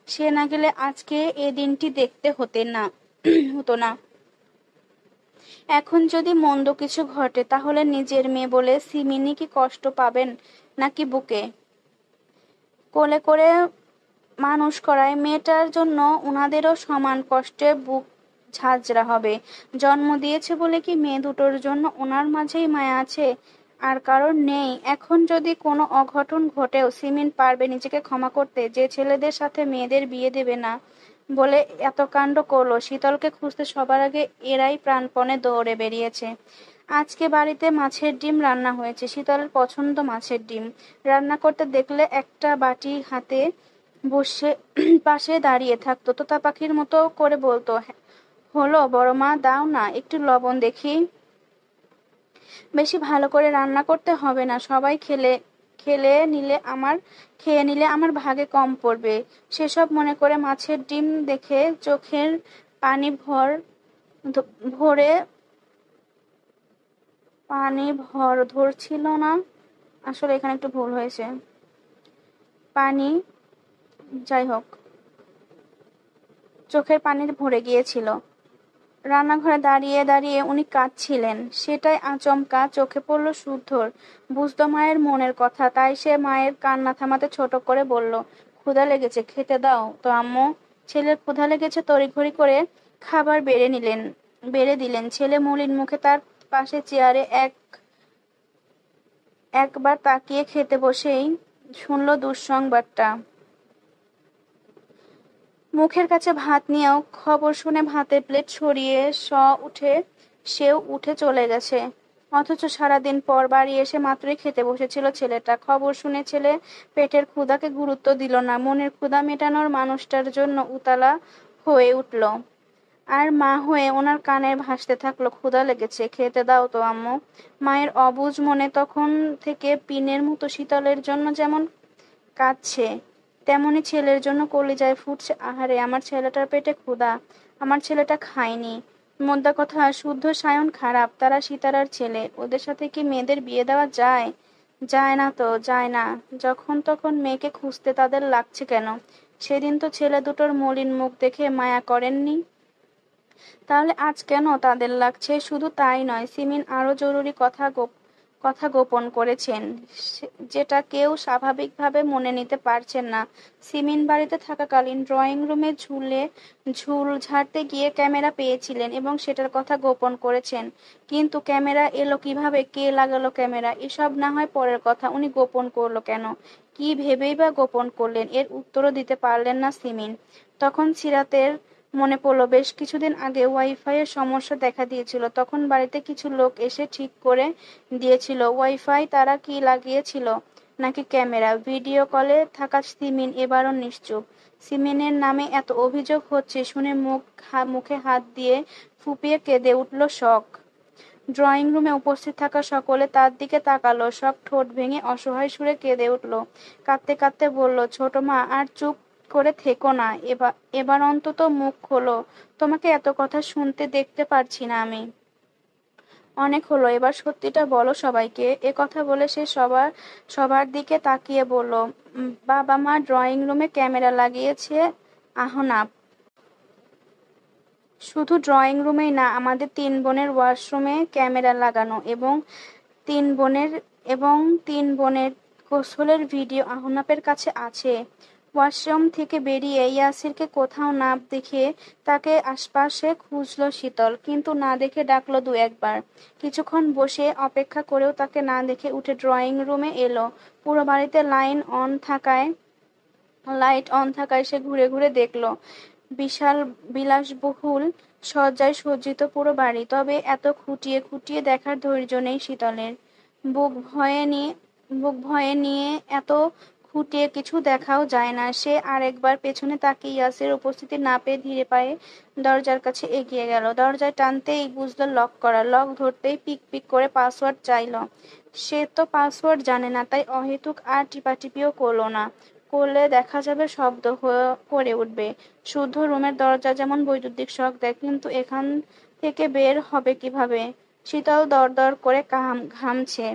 সে না গেলে আজকে এ দিনটি দেখতে হতো না। এখন যদি মন্দ কিছু ঘটে তাহলে নিজের মেয়ে বলে সিমিনি কি কষ্ট পাবেন নাকি বুকে কোলে করে মানুষ করায় মেয়েটার জন্য উনাদেরও সমান কষ্টে বুক ঝাঁঝরা হবে। জন্ম দিয়েছে বলে কি মেয়ে দুটোর জন্য ওনার মাঝেই মায়া আছে, আর কারণ নেই? এখন যদি কোনো অঘটন ঘটেও সিমিন পারবে নিজেকে ক্ষমা করতে, যে ছেলেদের সাথে মেয়েদের বিয়ে দেবে না বলে এত কাণ্ড করলো। শীতলকে খুঁজতে সবার আগে এরাই প্রাণপণে দৌড়ে বেরিয়েছে। আজকে বাড়িতে মাছের ডিম রান্না হয়েছে। শীতলের পছন্দ মাছের ডিম। রান্না করতে দেখলে একটা বাটি হাতে বসে পাশে দাঁড়িয়ে থাকতো, তোতা পাখির মতো করে বলতো, হলো বড় মা, দাও না একটু লবণ দেখি। বেশি ভালো করে রান্না করতে হবে না, সবাই খেয়ে নিলে আমার ভাগে কম পড়বে। সেসব মনে করে মাছের ডিম দেখে চোখের পানি ভরে ধরছিল না। আসলে এখানে একটু ভুল হয়েছে। পানি, যাই হোক, চোখের পানি ভরে গিয়েছিল। রান্নাঘরে দাঁড়িয়ে দাঁড়িয়ে উনি কাঁদছিলেন, সেটাই আচমকা চোখে পড়ল শুদ্ধর। বুঝতো মায়ের মনের কথা, তাই সে মায়ের কান্না থামাতে ছোট করে বলল, ক্ষুধা লেগেছে, খেতে দাও তো আম্মু। ছেলের ক্ষুধা লেগেছে তড়িঘড়ি করে খাবার বেড়ে দিলেন। ছেলে মলিন মুখে তার পাশে চেয়ারে একবার তাকিয়ে খেতে বসেই শুনল দুঃসংবাদটা। মুখের কাছে ভাত নিয়েও খবর শুনে ভাতের প্লেট সরিয়ে সেও উঠে চলে গেছে। অথচ সারাদিন পর বাড়ি এসে মাত্রই খেতে বসেছিল ছেলেটা। খবর শুনে ছেলে পেটের ক্ষুধাকে গুরুত্ব দিল না, মনের ক্ষুধা মেটানোর মানুষটার জন্য উতলা হয়ে উঠল। আর মা হয়ে ওনার কানে ভাসতে থাকলো, ক্ষুধা লেগেছে, খেতে দাও তো আম্মু। মায়ের অবুঝ মনে তখন থেকে পিনের মতো শীতলের জন্য যেমন কাঁদছে, তেমনি ছেলের জন্য কলিজায় ফুটছে, আহারে আমার ছেলেটার পেটে ক্ষুধা, আমার ছেলেটা খায়নি। মোদ্দা কথা, শুদ্ধ সায়ন খারাপ, তারা সীতারার ছেলে, ওদের সাথে কি মেয়েদের বিয়ে দেওয়া যায়? যায় না তো, যায় না। যখন তখন মেয়েকে খুঁজতে তাদের লাগছে কেন? সেদিন তো ছেলে দুটোর মলিন মুখ দেখে মায়া করেননি, তাহলে আজ কেন তাদের লাগছে? শুধু তাই নয়, সিমিন আরো জরুরি কথা গোপন করেছেন, যেটা কেউ স্বাভাবিকভাবে মনে নিতে পারছেন না। সিমিন বাড়িতে থাকাকালীন ড্রয়িং রুমে ঝুল ঝাড়তে গিয়ে ক্যামেরা পেয়েছিলেন এবং সেটার কথা গোপন করেছেন। কিন্তু ক্যামেরা এলো কিভাবে, কে লাগালো ক্যামেরা, এসব না হয় পরের কথা, উনি গোপন করলো কেন? কি ভেবেই বা গোপন করলেন? এর উত্তরও দিতে পারলেন না সিমিন। তখন সিরাতের মনে পড়ল, বেশ কিছুদিন আগে ওয়াইফাই এর সমস্যা দেখা দিয়েছিল। তখন বাড়িতে কিছু লোক এসে ঠিক করে দিয়েছিল ওয়াইফাই। তারা কি লাগিয়েছিল নাকি ক্যামেরা? ভিডিও কলে থাকা সিমিন এবারও নিশ্চুপ। সিমিনের নামে এত অভিযোগ হচ্ছে শুনে মুখে হাত দিয়ে ফুপিয়ে কেঁদে উঠল শখ। ড্রয়িং রুমে উপস্থিত থাকা সকলে তার দিকে তাকালো। শখ ঠোঁট ভেঙে অসহায় সুরে কেঁদে উঠল। কাঁদতে কাঁদতে বলল, ছোট মা, আর চুপ করে থেকো না, এবার অন্তত মুখ খোলো। তোমাকে এত কথা শুনতে দেখতে পারছি না আমি। অনেক হলো, এবার সত্যিটা বলো সবাইকে। এ কথা বলে সে সবার দিকে তাকিয়ে বলল, বাবা মা ড্রয়িং রুমে ক্যামেরা লাগিয়েছে। আহনাব, শুধু ড্রয়িং রুমেই না, আমাদের তিন বোনের ওয়াশরুমে ক্যামেরা লাগানো, এবং তিন বোনের গোসলের ভিডিও আহনাপের কাছে আছে। ওয়াশরুম থেকে বেরিয়ে ইয়াসিরকে কোথাও না দেখে তাকে আশপাশে খুঁজলো শীতল, কিন্তু না দেখে ডাকলো দু একবার। কিছুক্ষণ বসে অপেক্ষা করেও তাকে না দেখে উঠে ড্রয়িং রুমে এলো। পুরো বাড়িতে লাইট অন থাকায় সে ঘুরে ঘুরে দেখলো। বিশাল বিলাসবহুল সজ্জায় সজ্জিত পুরো বাড়ি, তবে এত খুঁটিয়ে খুঁটিয়ে দেখার ধৈর্য নেই শীতলের। বুক ভয়ে নিয়ে বুক ভয়ে নিয়ে এত খুঁটিয়ে কিছু দেখাও যায় না। সে আরেকবার পেছনে তাকিয়ে ইয়াসির উপস্থিতি না পেয়ে ধীরে পায়ে দরজার কাছে এগিয়ে গেল। দরজায় টানতেই বুঝলো লক করা। লক ধরতেই পিক পিক করে পাসওয়ার্ড চাইলো। সে তো পাসওয়ার্ড জানে না, তাই অহেতুক আর টিপাটিপিও করলো না। করলে দেখা যাবে শব্দ করে উঠবে। শুদ্ধ রুমের দরজা যেমন বৈদ্যুতিক শক দেয়, কিন্তু এখান থেকে বের হবে কিভাবে? শীতল দরদর করে ঘামছে।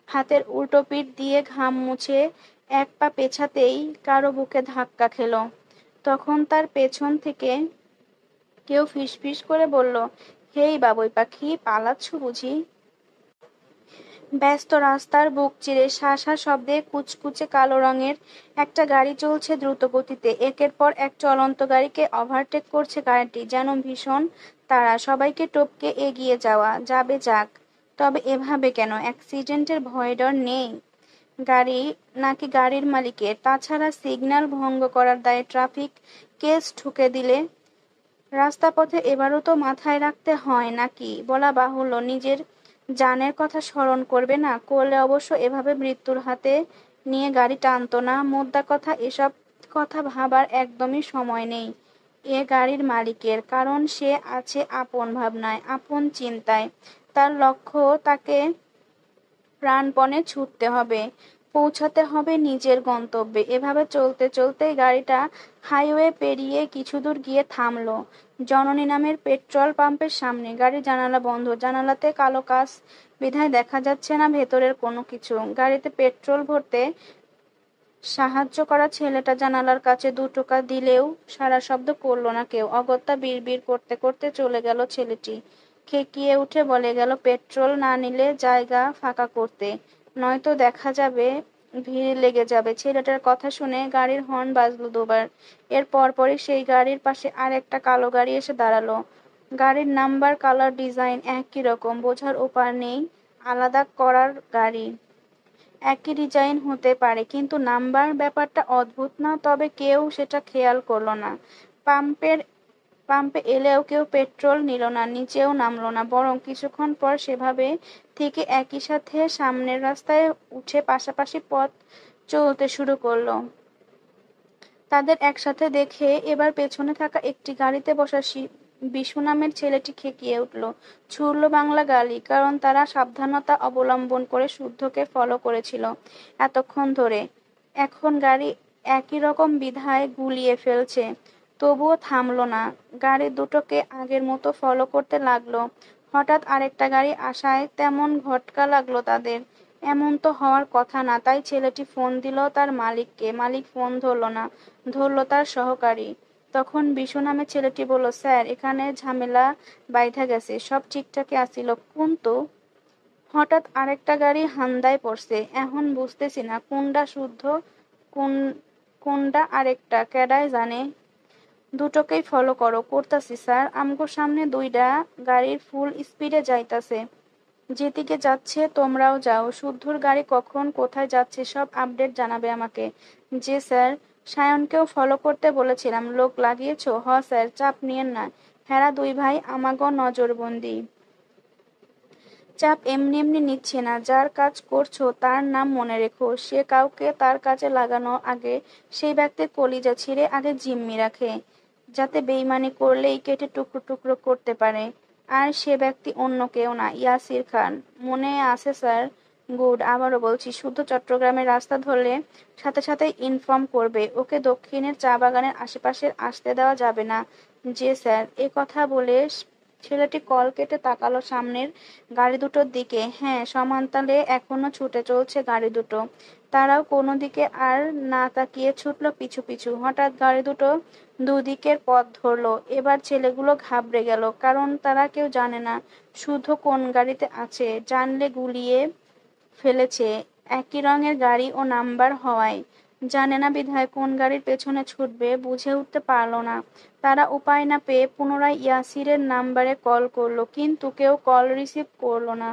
হাতের উল্টো পিঠ দিয়ে ঘাম মুছে এক পা পেছাতেই কারো বুকে ধাক্কা খেলো। তখন তার পেছন থেকে কেউ ফিসফিস করে বলল, হেই বাবুই পাখি, পালাচ্ছ বুঝি? ব্যস্ত রাস্তার বুক চিরে শা শা শব্দে কুচকুচে কালো রঙের একটা গাড়ি চলছে দ্রুত গতিতে। একের পর এক চলন্ত গাড়িকে ওভারটেক করছে গাড়িটি, যেন ভীষণ তাড়া। সবাইকে টপকে এগিয়ে যাবে যাক, তবে এভাবে কেন? অ্যাক্সিডেন্টের ভয় ডর নেই গাড়ি নাকি গাড়ির মালিকের? তাছাড়া সিগন্যাল ভঙ্গ করার দায়ে ট্রাফিক কেস ঠুকে দিলে রাস্তাপথে এবারও তো মাথায় রাখতে হয় নাকি? বলা বাহুল্য, নিজের জানের কথা স্মরণ করবে না? করলে অবশ্য এভাবে মৃত্যুর হাতে নিয়ে গাড়ি টানতো না। মোদ্দা কথা, এসব কথা ভাবার একদমই সময় নেই এ গাড়ির মালিকের, কারণ সে আছে আপন ভাবনায়, আপন চিন্তায়। তার লক্ষ্য, তাকে প্রাণপণে ছুটতে হবে, পৌঁছাতে হবে নিজের গন্তব্যে। এভাবে চলতে চলতেই গাড়িটা হাইওয়ে পেরিয়ে কিছু দূর গিয়ে থামলো জননী নামের পেট্রোল পাম্পের সামনে। গাড়ির জানালা বন্ধ, জানালাতে কালো কাচ বিধায় দেখা যাচ্ছে না ভেতরের কোনো কিছু। গাড়িতে পেট্রোল ভরতে সাহায্য করা ছেলেটা জানালার কাছে 2 টোকা দিলেও সাড়া শব্দ করলো না কেউ। অগত্যা বিড়বিড় করতে করতে চলে গেল ছেলেটি। খেকিয়ে উঠে বলে গেল, পেট্রোল না নিলে জায়গা ফাঁকা করতে, নয়তো দেখা যাবে ভিড় লেগে যাবে। ছেলেটার কথা শুনে গাড়ির হর্ন বাজলো 2 বার। এর পরপরই সেই গাড়ির পাশে আর একটা কালো গাড়ি এসে দাঁড়ালো। গাড়ির নাম্বার, কালার, ডিজাইন একই রকম, বোঝার উপায় নেই আলাদা করার গাড়ি। একই ডিজাইন হতে পারে, কিন্তু নাম্বার ব্যাপারটা অদ্ভুত না? তবে কেউ সেটা খেয়াল করলো না। পাম্পে এলেও কেউ পেট্রোল নিল না, নিচেও নামলো না, বরং কিছুক্ষণ পর সেভাবে থেকে একই সাথে সামনের রাস্তায় উঠে পাশাপাশি পথ চলতে শুরু করলো। তাদের একসাথে দেখে এবার পেছনে থাকা একটি গাড়িতে বসা বিশু নামের ছেলেটি খেকিয়ে উঠল, ছুড়ল বাংলা গালি, কারণ তারা সাবধানতা অবলম্বন করে শুদ্ধকে ফলো করেছিল এতক্ষণ ধরে। এখন গাড়ি একই রকম বিধায় গুলিয়ে ফেলছে, তবুও থামলো না। গাড়ি দুটোকে আগের মতো ফলো করতে লাগলো। হঠাৎ আরেকটা গাড়ি আসায় তেমন ঘটকা লাগলো তাদের। এমন তো হওয়ার কথা না। তাই ছেলেটি ফোন দিল তার মালিককে। মালিক ফোন ধরলো না, ধরলো তার সহকারী। তখন বিশু নামে ছেলেটি বলল, স্যার, এখানে ঝামেলা বাইধা গেছে, সব ঠিকঠাকই আছিল, কিন্তু হঠাৎ আরেকটা গাড়ি হান্দায় পড়ছে। এখন বুঝতেছি না কোনডা শুদ্ধ, কোন কোনডা আরেকটা, কেডায় জানে। দুটোকেই ফলো করো। করতাছি স্যার। আমগো সামনে 2টা গাড়ি ফুল স্পিডে যাইতাছে, যেদিকে যাচ্ছে তোমরাও যাও। শুদ্ধর গাড়ি কখন কোথায় যাচ্ছে সব আপডেট জানাবে আমাকে। জি স্যার। সায়নকেও ফলো করতে বলেছিলাম, লোক লাগিয়েছো? হ স্যার, চাপ নিয়েন না, হেরা 2 ভাই আমাগো নজরবন্দি। চাপ এমনি এমনি নিচ্ছে না, যার কাজ করছো তার নাম মনে রেখো। সে কাউকে তার কাজে লাগানো আগে সেই ব্যক্তির কলিজা ছিঁড়ে আগে জিম্মি রাখে, যাতে বেইমানি করলেই কেটে টুকরো টুকরো করতে পারে। আর সে ব্যক্তি অন্য কেউ না, ইয়াসির খান। মনে আছে স্যার? গুড। আবারও বলছি, শুদ্ধ চট্টগ্রামের রাস্তা ধরলে সাথে সাথে ইনফর্ম করবে। ওকে দক্ষিণের চা বাগানের আশেপাশে আসতে দেওয়া যাবে না। জি স্যার। এ কথা বলে ছেলেটি কল কেটে তাকালো সামনের গাড়ি দুটোর দিকে। হ্যাঁ, সমান্তালে এখনো ছুটে চলছে গাড়ি দুটো। তারাও কোনো দিকে আর না তাকিয়ে ছুটল পিছু পিছু। হঠাৎ গাড়ি দুটো দুদিকের পথ ধরলো। এবার ছেলেগুলো ঘাবড়ে গেল, কারণ তারা কেউ জানে না শুদ্ধ কোন গাড়িতে আছে। জানলে গুলিয়ে ফেলেছে। একই রঙের গাড়ি ও নাম্বার হওয়ায় জানে না বিধায় কোন গাড়ির পেছনে ছুটবে বুঝে উঠতে পারল না। তারা উপায় না পেয়ে পুনরায় ইয়াসিরের নাম্বারে কল করলো, কিন্তু কেউ কল রিসিভ করলো না।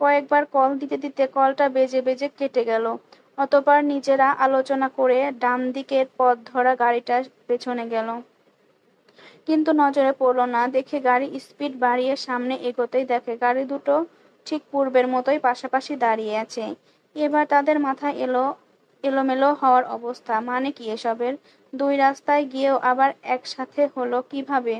কয়েকবার কল দিতে দিতে কলটা বেজে বেজে কেটে গেল। অতঃপর নিজেরা আলোচনা করে ডান দিকের পথ ধরা গাড়িটার পেছনে গেল। কিন্তু নজরে পড়ল না দেখে গাড়ি স্পিড বাড়িয়ে সামনে এগোতেই দেখে গাড়ি দুটো ঠিক পূর্বের মতোই পাশাপাশি দাঁড়িয়ে আছে। এবার তাদের মাথা এলোমেলো হওয়ার অবস্থা। মানে কি এসবের? দুই রাস্তায় গিয়েও আবার একসাথে হলো কিভাবে?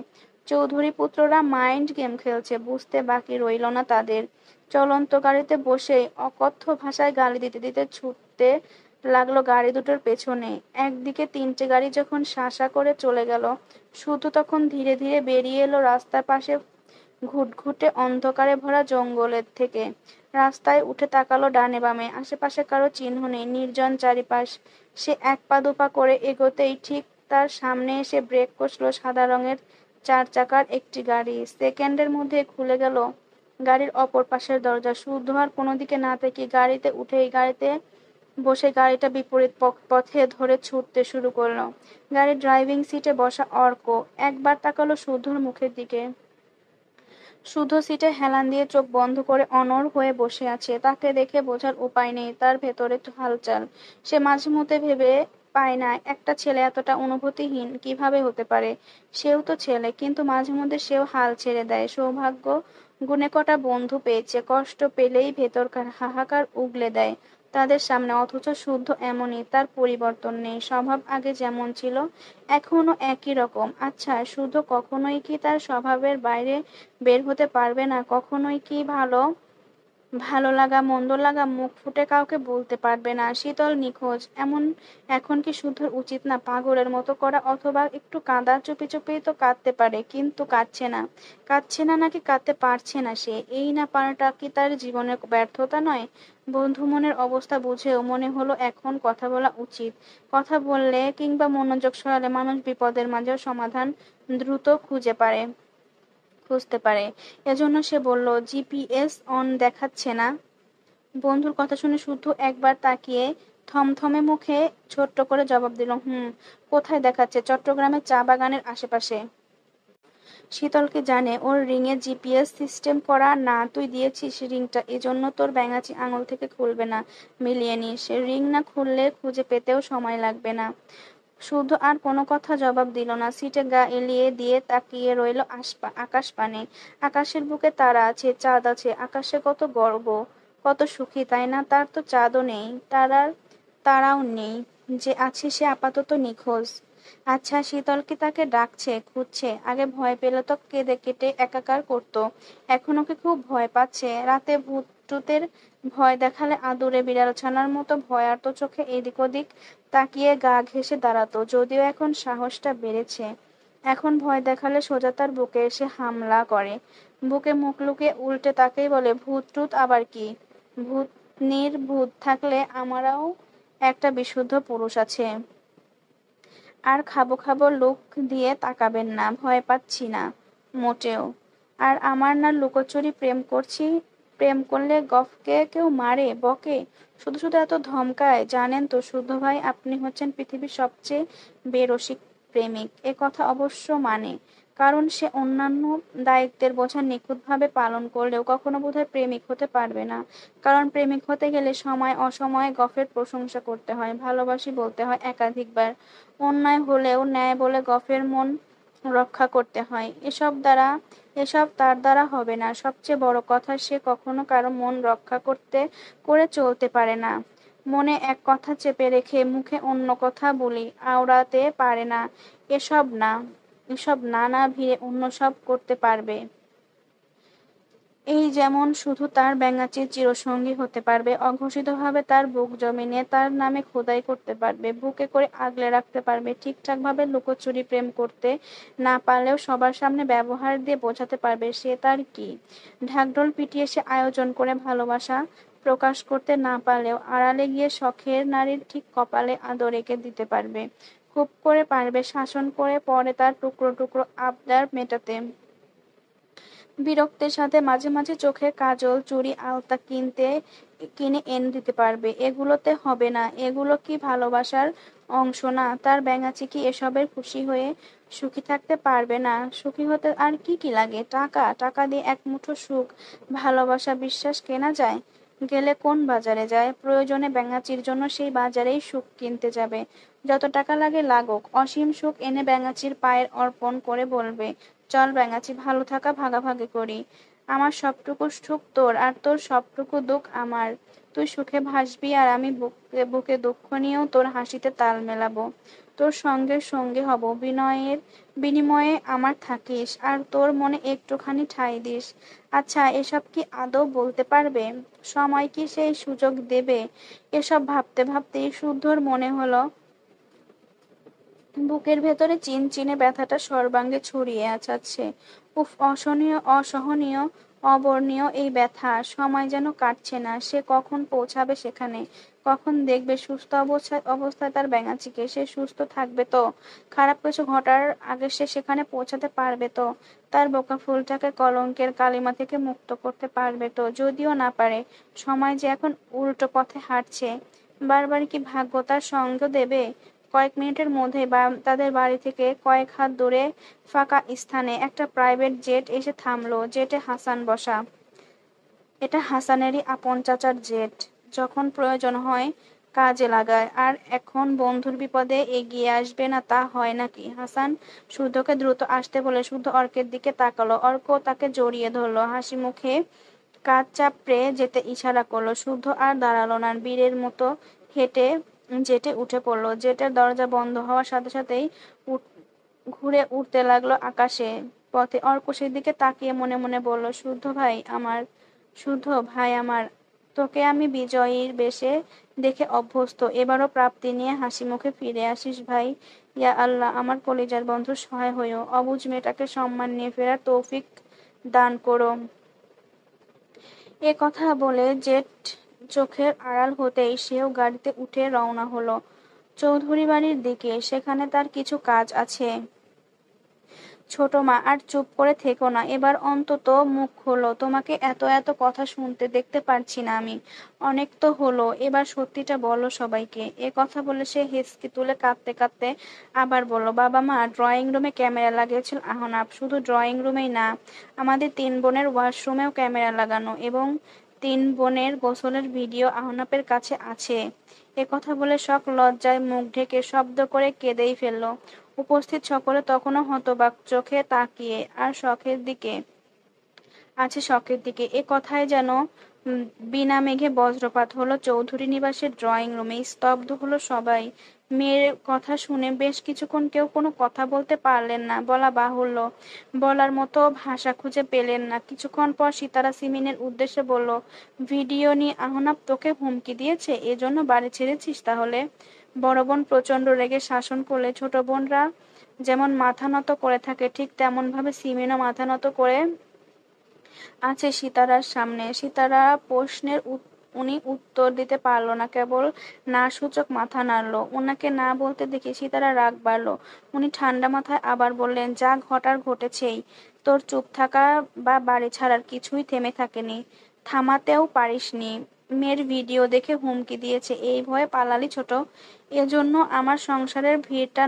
চৌধুরী পুত্ররা মাইন্ড গেম খেলছে বুঝতে বাকি রইল না তাদের। চলন্ত গাড়িতে বসেই অকথ্য ভাষায় গালি দিতে দিতে ছুটতে লাগলো গাড়ি দুটোর পেছনে। একদিকে তিনটে গাড়ি যখন শাঁসা করে চলে গেল, শুধু তখন ধীরে ধীরে বেরিয়ে এলো রাস্তার পাশে ঘুটঘুটে অন্ধকারে ভরা জঙ্গলের থেকে। রাস্তায় উঠে তাকালো ডানে বামে, আশেপাশে কারো চিহ্ন নেই, নির্জন চারিপাশ। সে এক পা দুপা করে এগোতেই ঠিক তার সামনে এসে ব্রেক কষলো সাদা রঙের 4 চাকার একটি গাড়ি। সেকেন্ডের মধ্যে খুলে গেল গাড়ির অপর পাশের দরজা। শুদ্ধ আর কোনো দিকে না তাকিয়ে গাড়িতে উঠেই গাড়িতে বসে গাড়িটা বিপরীত পথে ধরে ছুটতে শুরু করলো। গাড়ির ড্রাইভিং সিটে বসা অর্ক একবার তাকালো শুদ্ধর মুখের দিকে। শুদ্ধ সিটে হেলান দিয়ে চোখ বন্ধ করে অনড় হয়ে বসে আছে। তাকে দেখে বোঝার উপায় নেই তার ভেতরে হালচাল। সে মাঝে মধ্যে ভেবে পায় না একটা ছেলে এতটা অনুভূতিহীন কিভাবে হতে পারে। সেও তো ছেলে, কিন্তু মাঝে মধ্যে সেও হাল ছেড়ে দেয়। সৌভাগ্য গুণে কটা বন্ধু পেয়েছে, কষ্ট পেলেই ভেতরকার হাহাকার উগলে দেয় তাদের সামনে। অথচ শুদ্ধ এমনই, তার পরিবর্তন নেই। স্বভাব আগে যেমন ছিল এখনো একই রকম। আচ্ছা, শুদ্ধ কখনোই কি তার স্বভাবের বাইরে বের হতে পারবে না? কখনোই কি ভালো লাগা মন্দ লাগা মুখ ফুটে কাউকে বলতে পারবে না? শীতল নিখোঁজ এখন কি শুদ্ধর উচিত না পাগলের মতো করা, অথবা একটু কাঁদা? চুপি চুপি তো কাঁদতে পারে, কিন্তু কাঁদছে না নাকি কাঁদতে পারছে না সে? এই না পারাটা কি তার জীবনের ব্যর্থতা নয়? বন্ধু মনের অবস্থা বুঝেও মনে হলো এখন কথা বলা উচিত। কথা বললে কিংবা মনোযোগ সরালে মানুষ বিপদের মাঝেও সমাধান দ্রুত খুঁজতে পারে। এজন্য সে বলল, জিপিএস অন দেখাচ্ছে না? বন্ধুর কথা শুনে শুদ্ধ একবার তাকিয়ে থমথমে মুখে ছোট্ট করে জবাব দিল, হুম। কোথায় দেখাচ্ছে? চট্টগ্রামের চা বাগানের আশেপাশে। শীতল কি জানে ওর রিংয়ে জিপিএস সিস্টেম করা? না, তুই দিয়েছিস রিংটা, এজন্য তোর ব্যাঙাচি আঙুল থেকে খুলবে না। মিলিয়ে নিস। রিং না খুললে খুঁজে পেতেও সময় লাগবে না। শুদ্ধ আর কোনো কথা জবাব দিল না। সিটে গা এলিয়ে দিয়ে তাকিয়ে রইল আকাশ পানে। আকাশের বুকে তারা আছে, চাঁদ আছে। আকাশে কত গর্ব, কত সুখী, তাই না? তার তো চাঁদও নেই, তারাও নেই। যে আছে সে আপাতত নিখোঁজ। আচ্ছা, শীতল কি তাকে ডাকছে, খুঁজছে? আগে ভয় পেলে তো কেঁদে কেটে একাকার করতো, এখন ওকে খুব ভয় পাচ্ছে। রাতে ভূত টুতের ভয় দেখালে আদুরে বিড়ালছানার মতো ভয়ার্ত চোখে এদিক ওদিক তাকিয়ে গা ঘেঁষে দাঁড়াতো। যদিও এখন সাহসটা বেড়েছে, এখন ভয় দেখালে সোজা তার বুকে এসে হামলা করে। বুকে মুখ লুকিয়ে উল্টে তাকেই বলে, ভূত টুত আবার কি? ভূত থাকলে আমারও একটা বিশুদ্ধ পুরুষ আছে। আর খাবো খাবো লুক দিয়ে তাকাবেন না, ভয় পাচ্ছি না মোটেও। আর আমার না লুকোচুরি প্রেম করলে গফকে কেউ মারে বকে, শুধু শুধু এত ধমকায়? জানেন তো শুদ্ধ ভাই, আপনি হচ্ছেন পৃথিবীর সবচেয়ে বেরসিক প্রেমিক। এ কথা অবশ্য মানে, কারণ সে অন্যান্য দায়িত্বের বোঝা নিখুঁতভাবে পালন করলেও কখনো বোধহয় প্রেমিক হতে পারবে না। কারণ প্রেমিক হতে গেলে সময় অসময়ে গফের প্রশংসা করতে হয়, ভালোবাসি বলতে হয় একাধিকবার, অন্যায় হলেও ন্যায় বলে গফের মন রক্ষা করতে হয়। এসব তার দ্বারা হবে না। সবচেয়ে বড় কথা, সে কখনো কারো মন রক্ষা করে চলতে পারে না। মনে এক কথা চেপে রেখে মুখে অন্য কথা বলি আওড়াতে পারে না। এসব নানা ভিড়ে অন্য সব করতে পারবে। এই যেমন শুধু তার ব্যাঙাচির চিরসঙ্গী হতে পারবে, অঘোষিতভাবে তার বুক জমিনে তার নামে খোদাই করতে পারবে, বুকে করে আগলে রাখতে পারবে। ঠিকঠাকভাবে লুকোচুরি প্রেম করতে না পারলেও সবার সামনে ব্যবহার দিয়ে বোঝাতে পারবে সে তার কি। ঢাকঢোল পিটিয়ে সে আয়োজন করে ভালোবাসা প্রকাশ করতে না পারলেও আড়ালে গিয়ে শখের নারীর ঠিক কপালে আদর এঁকে দিতে পারবে। খুব করে পারবে শাসন করে পরে তার টুকরো টুকরো আবদার মেটাতে। বিরক্তের সাথে মাঝে মাঝে চোখে কাজল, চুড়ি, আলতা কিনে এনে দিতে পারবে। এগুলোতে হবে না? এগুলো কি ভালোবাসার অংশ না? তার ব্যাঙাচি কি এসবের খুশি হয়ে সুখী থাকতে পারবে না? সুখী হতে আর কি কি লাগে? টাকা দিয়ে এক মুঠো সুখ, ভালোবাসা, বিশ্বাস কেনা যায়? গেলে কোন বাজারে যায়? প্রয়োজনে ব্যাঙাচির জন্য সেই বাজারেই সুখ কিনতে যাবে। যত টাকা লাগে লাগুক, অসীম সুখ এনে ব্যাঙাচির পায়ের অর্পণ করে বলবে, চল ব্যাঙাচি, ভালো থাকা ভাগাভাগি করি। আমার সবটুকু সুখ তোর, আর তোর সবটুকু দুঃখ আমার। তুই সুখে ভাসবি, আর আমি বুকে বুকে দুঃখ নিয়েও তোর হাসিতে তাল মেলাবো। তোর সঙ্গে সঙ্গে হব, বিনয়ের বিনিময়ে আমার থাকিস, আর তোর মনে একটুখানি ঠাঁই দিস। আচ্ছা, এসব কি আদৌ বলতে পারবে? সময় কি সেই সুযোগ দেবে? এসব ভাবতে ভাবতেই শুদ্ধর মনে হলো বুকের ভেতরে চিনচিনে ব্যথাটা সর্বাঙ্গে ছড়িয়ে আছে। উফ, অসহনীয় অসহনীয় অবর্ণীয় এই ব্যথা। সময় যেন কাটছে না। সে কখন পৌঁছাবে সেখানে? কখন দেখবে সুস্থ অবস্থায় তার ব্যাঙাচিকে? সে সুস্থ থাকবে তো? খারাপ কিছু ঘটার আগে সে সেখানে পৌঁছাতে পারবে তো? তার বোকা ফুলটাকে কলঙ্কের কালিমা থেকে মুক্ত করতে পারবে তো? যদিও না পারে, সময় যে এখন উল্টো পথে হাঁটছে, বারবার কি ভাগ্য তার সঙ্গ দেবে? কয়েক মিনিটের মধ্যে তাদের বাড়ি থেকে কয়েক হাত দূরে ফাঁকা স্থানে একটা প্রাইভেট জেট এসে থামলো। জেটে হাসান বসা। এটা হাসানেরই আপন চাচার জেট। যখন প্রয়োজন হয় কাজে লাগায়। আর এখন বন্ধুর বিপদে এগিয়ে আসবে না, তা হয় নাকি? হাসান শুদ্ধকে দ্রুত আসতে বলে শুদ্ধ অর্কের দিকে তাকালো। অর্ক তাকে জড়িয়ে ধরলো, হাসি মুখে কাজ চাপড়ে যেতে ইশারা করলো। শুদ্ধ আর দাঁড়ালো না, বীরের মতো হেঁটে জেটে উঠে পড়লো। জেটের দরজা বন্ধ হওয়ার সাথে সাথেই ঘুরে উঠতে লাগলো আকাশে। পথে অর্ক সেদিকে তাকিয়ে মনে মনে বলল, শুদ্ধ ভাই আমার, শুদ্ধ ভাই আমার, তোকে আমি বিজয়ীর বেশে দেখে অভ্যস্ত। এবারও প্রাপ্তি নিয়ে হাসি মুখে ফিরে আসিস ভাই। ইয়া আল্লাহ, আমার কলিজার বন্ধু সহায় হইও। অবুঝ মেয়েটাকে সম্মান নিয়ে ফেরার তৌফিক দান করো। এ কথা বলে জেট চোখের আড়াল হতেই সেও গাড়িতে উঠে রওনা হলো চৌধুরী বাড়ির দিকে। সেখানে তার কিছু কাজ আছে। ছোট মা, আর চুপ করে থেকো না, এবার অন্তত মুখ খোলো। তোমাকে এত এত কথা শুনতে দেখতে পারছি না আমি। অনেক তো হলো, এবার সত্যিটা বলো সবাইকে। এ কথা বলে সে হেঁচকি তুলে কাঁদতে কাঁদতে আবার বলল, বাবা মা, ড্রয়িং রুমে ক্যামেরা লাগিয়েছিল আহনাব। শুধু ড্রয়িং রুমেই না, আমাদের তিন বোনের ওয়াশরুমেও ক্যামেরা লাগানো, এবং তিন বোনের গোসলের ভিডিও আহনাপের কাছে আছে। এ কথা বলে শখ লজ্জায় মুখ ঢেকে শব্দ করে কেঁদেই ফেলল। উপস্থিত সকলে তখনও হতবাক চোখে তাকিয়ে আছে শখের দিকে। এ কথায় যেন বিনা মেঘে বজ্রপাত হলো চৌধুরী নিবাসের ড্রয়িং রুমে। স্তব্ধ হলো সবাই। মেয়ের কথা শুনে বেশ কিছুক্ষণ কেউ কোনো কথা বলতে পারলেন না। বলা বাহুল্য, বলার মতো ভাষা খুঁজে পেলেন না। কিছুক্ষণ পর সিতারা সিমিনের উদ্দেশ্যে বলল, ভিডিও নিয়ে আহনাব তোকে হুমকি দিয়েছে, এজন্য বাড়ি ছেড়েছিস তাহলে? বড় বোন প্রচন্ড রেগে শাসন করলে ছোট বোনরা যেমন মাথা নত করে থাকে, ঠিক তেমন ভাবে সিমিনও মাথা নত করে আছে সিতারার সামনে। সিতারা প্রশ্নের উনি উত্তর দিতে পারল না, কেবল না সূচক মাথা নাড়ল। ওনাকে না বলতে দেখে সিতারা রাগ বাড়ল। উনি ঠান্ডা মাথায় আবার বললেন, যা ঘটার ঘটেছেই। তোর চুপ থাকা বা বাড়ি ছাড়ার কিছুই থেমে থাকেনি, থামাতেও পারিসনি। মেয়ের ভিডিও দেখে হুমকি দিয়েছে, এই ভয়ে পালালি ছোট? এজন্য আমার সংসারের ভিতটা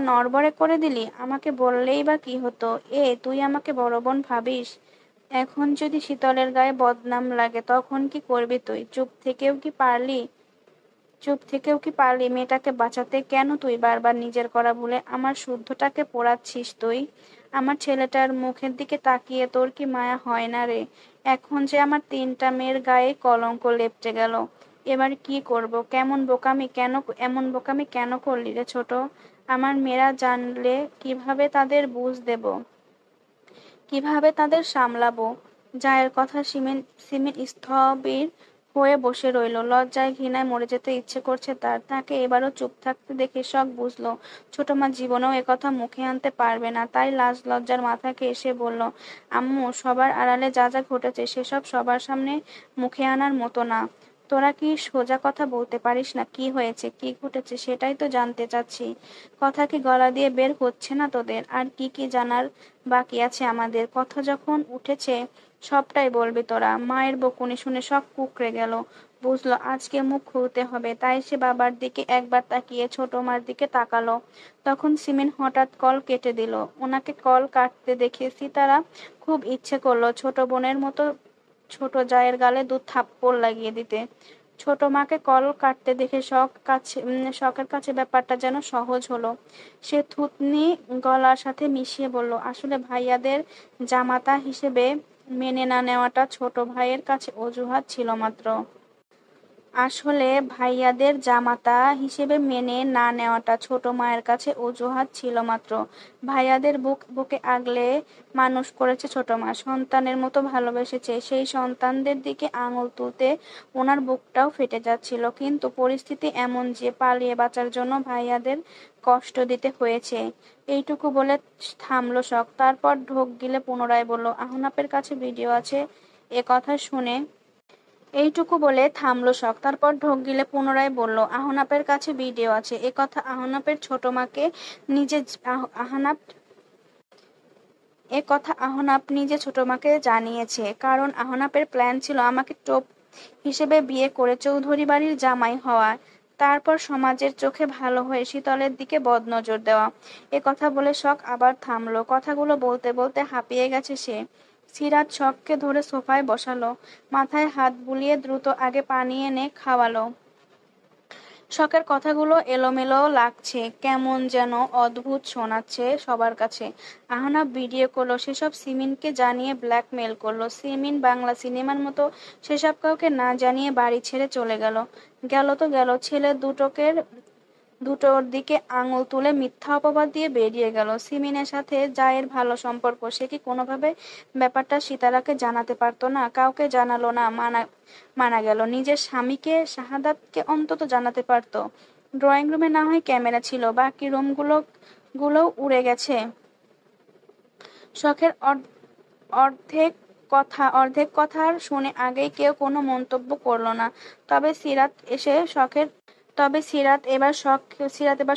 নড়বড়ে করে দিলি? আমাকে বললেই বা কি হতো? তুই আমাকে বড় বোন ভাবিস? এখন যদি শীতলের গায়ে বদনাম লাগে, তখন কি করবি তুই? চুপ থেকেও কি পারলি মেয়েটাকে বাঁচাতে? কেন তুই বারবার নিজের করা ভুলে আমার শুদ্ধটাকে পোড়াচ্ছিস তুই? আমার ছেলেটার মুখের দিকে তাকিয়ে তোর কি মায়া হয় না রে? এখন যে আমার তিনটা মেয়ের গায়ে কলঙ্ক লেপটে গেল, এবার কি করব? এমন বোকামি কেন করলি রে ছোট? আমার মেয়েরা জানলে কিভাবে তাদের বুঝ দেব, কিভাবে তাদের সামলাবো? জায়ের কথা সিমিন স্থবির হয়ে বসে রইল। লজ্জায় ঘৃণায় মরে যেতে ইচ্ছে করছে তার। তাকে এবারও চুপ থাকতে দেখে শখ বুঝলো ছোট মা জীবনেও একথা মুখে আনতে পারবে না। তাই লাজ লজ্জার মাথাকে এসে বলল, আম্মু, সবার আড়ালে যা যা ঘটেছে সেসব সবার সামনে মুখে আনার মতো না। তোরা কি সোজা কথা বলতে পারিস না? কি হয়েছে, কি ঘটেছে, সেটাই তো জানতে চাচ্ছি। কথা কি গলা দিয়ে বের হচ্ছে না তোদের? আর কি কি জানার বাকি আছে আমাদের? কথা যখন উঠেছে সবটাই বলবি তোরা। মায়ের বকুনি শুনে সব কুঁকড়ে গেল। বুঝলো আজকে মুখ খুলতে হবে। তাই সে বাবার দিকে একবার তাকিয়ে ছোট মার দিকে তাকালো। তখন সিমিন হঠাৎ কল কেটে দিল। ওনাকে কল কাটতে দেখে সিতারা খুব ইচ্ছে করলো ছোট জায়ের গালে 2 থাপ্পড় লাগিয়ে দিতে। ছোট মাকে কল কাটতে দেখে শখের কাছে ব্যাপারটা যেন সহজ হলো। সে থুতনি গলার সাথে মিশিয়ে বলল, আসলে ভাইয়াদের জামাতা হিসেবে মেনে না নেওয়াটা ছোট ভাইয়ের কাছে অজুহাত ছিল মাত্র। আসলে ভাইয়াদের জামাতা হিসেবে মেনে না নেওয়াটা ছোট মায়ের কাছে অজুহাত ছিল মাত্র। ভাইয়াদের বুকে আগলে মানুষ করেছে ছোট মা, সন্তানের মতো ভালোবেসেছে। সেই সন্তানদের দিকে আঙুল তুলতে ওনার বুকটাও ফেটে যাচ্ছিল। কিন্তু পরিস্থিতি এমন যে পালিয়ে বাঁচার জন্য ভাইয়াদের কষ্ট দিতে হয়েছে। এইটুকু বলে থামলো শখ, তারপর ঢোক গিলে পুনরায় বলল, আহনাপের কাছে ভিডিও আছে। এ কথা শুনে এইটুকু বলে থামলো শখ, তারপর ঢোক গিলে পুনরায় বলল, আহনাপের কাছে ভিডিও আছে। এ কথা আহনাপের ছোট মাকে নিজে আহনাপ নিজে ছোট মাকে জানিয়েছে। কারণ আহনাপের প্ল্যান ছিল আমাকে টোপ হিসেবে বিয়ে করে চৌধুরী বাড়ির জামাই হওয়া, তারপর সমাজের চোখে ভালো হয়ে শীতলের দিকে বদনজর দেওয়া। এ কথা বলে শখ আবার থামলো। কথাগুলো বলতে বলতে হাঁপিয়ে গেছে সে। সিরাত শখকে ধরে সোফায় বসালো, মাথায় হাত বুলিয়ে দ্রুত আগে পানি এনে খাওয়ালো। শখের কথাগুলো এলোমেলো লাগছে, কেমন যেন অদ্ভুত শোনাচ্ছে সবার কাছে। আহনাফ ভিডিও করলো, সেসব সিমিনকে জানিয়ে ব্ল্যাকমেল করলো। সিমিন বাংলা সিনেমার মতো সেসব কাউকে না জানিয়ে বাড়ি ছেড়ে চলে গেল। গেল তো গেল, ছেলে দুটোর দিকে আঙুল তুলে মিথ্যা অপবাদ দিয়ে বেরিয়ে গেল। সিমিনের সাথে জায়ের ভালো সম্পর্ক, সে কি কোনোভাবে ব্যাপারটা সিতারাকে জানাতে পারতো না? কাউকে জানালো না, মানা গেল। নিজের স্বামীকে, শাহাদাতকে অন্তত জানাতে পারতো। ড্রয়িং রুমে না হয় ক্যামেরা ছিল, বাকি রুমগুলোও উড়ে গেছে। শখের অর্ধেক কথার শুনে আগেই কেউ কোনো মন্তব্য করলো না। তবে সিরাত এবার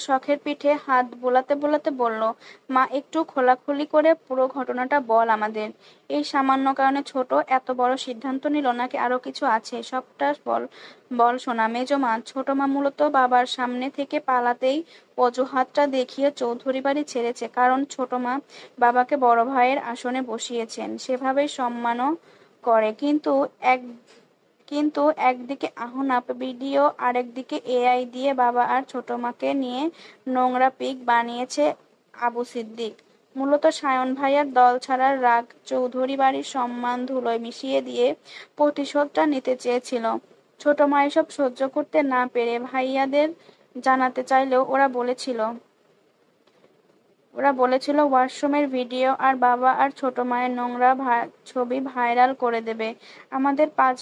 শখের পিঠে হাত বোলাতে বোলাতে বলল, মা একটু খোলাখুলি করে পুরো ঘটনাটা বল আমাদের। এই সামান্য কারণে ছোট এত বড় সিদ্ধান্ত নিল, নাকি আরো কিছু আছে? সবটা বল বল সোনা। মেজমা, ছোট মা মূলত বাবার সামনে থেকে পালাতেই অজুহাতটা দেখিয়ে চৌধুরী বাড়ি ছেড়েছে। কারণ ছোট মা বাবাকে বড় ভাইয়ের আসনে বসিয়েছেন, সেভাবেই সম্মানও করে। কিন্তু একদিকে আহনাফ ভিডিও, আরেকদিকে এআই দিয়ে বাবা আর ছোট মাকে নিয়ে নোংরা পিক বানিয়েছে আবু সিদ্দিক। মূলত সায়ন ভাইয়ার দল ছাড়ার রাগ চৌধুরী বাড়ির সম্মান ধুলোয় মিশিয়ে দিয়ে প্রতিশোধটা নিতে চেয়েছিল। ছোট মা এসব সহ্য করতে না পেরে ভাইয়াদের জানাতে চাইলেও ওরা বলেছিল ওয়াশরুমের ভিডিও আর বাবা আর ছোট মায়ের নোংরা ছবি ভাইরাল করে দেবে। আমাদের 5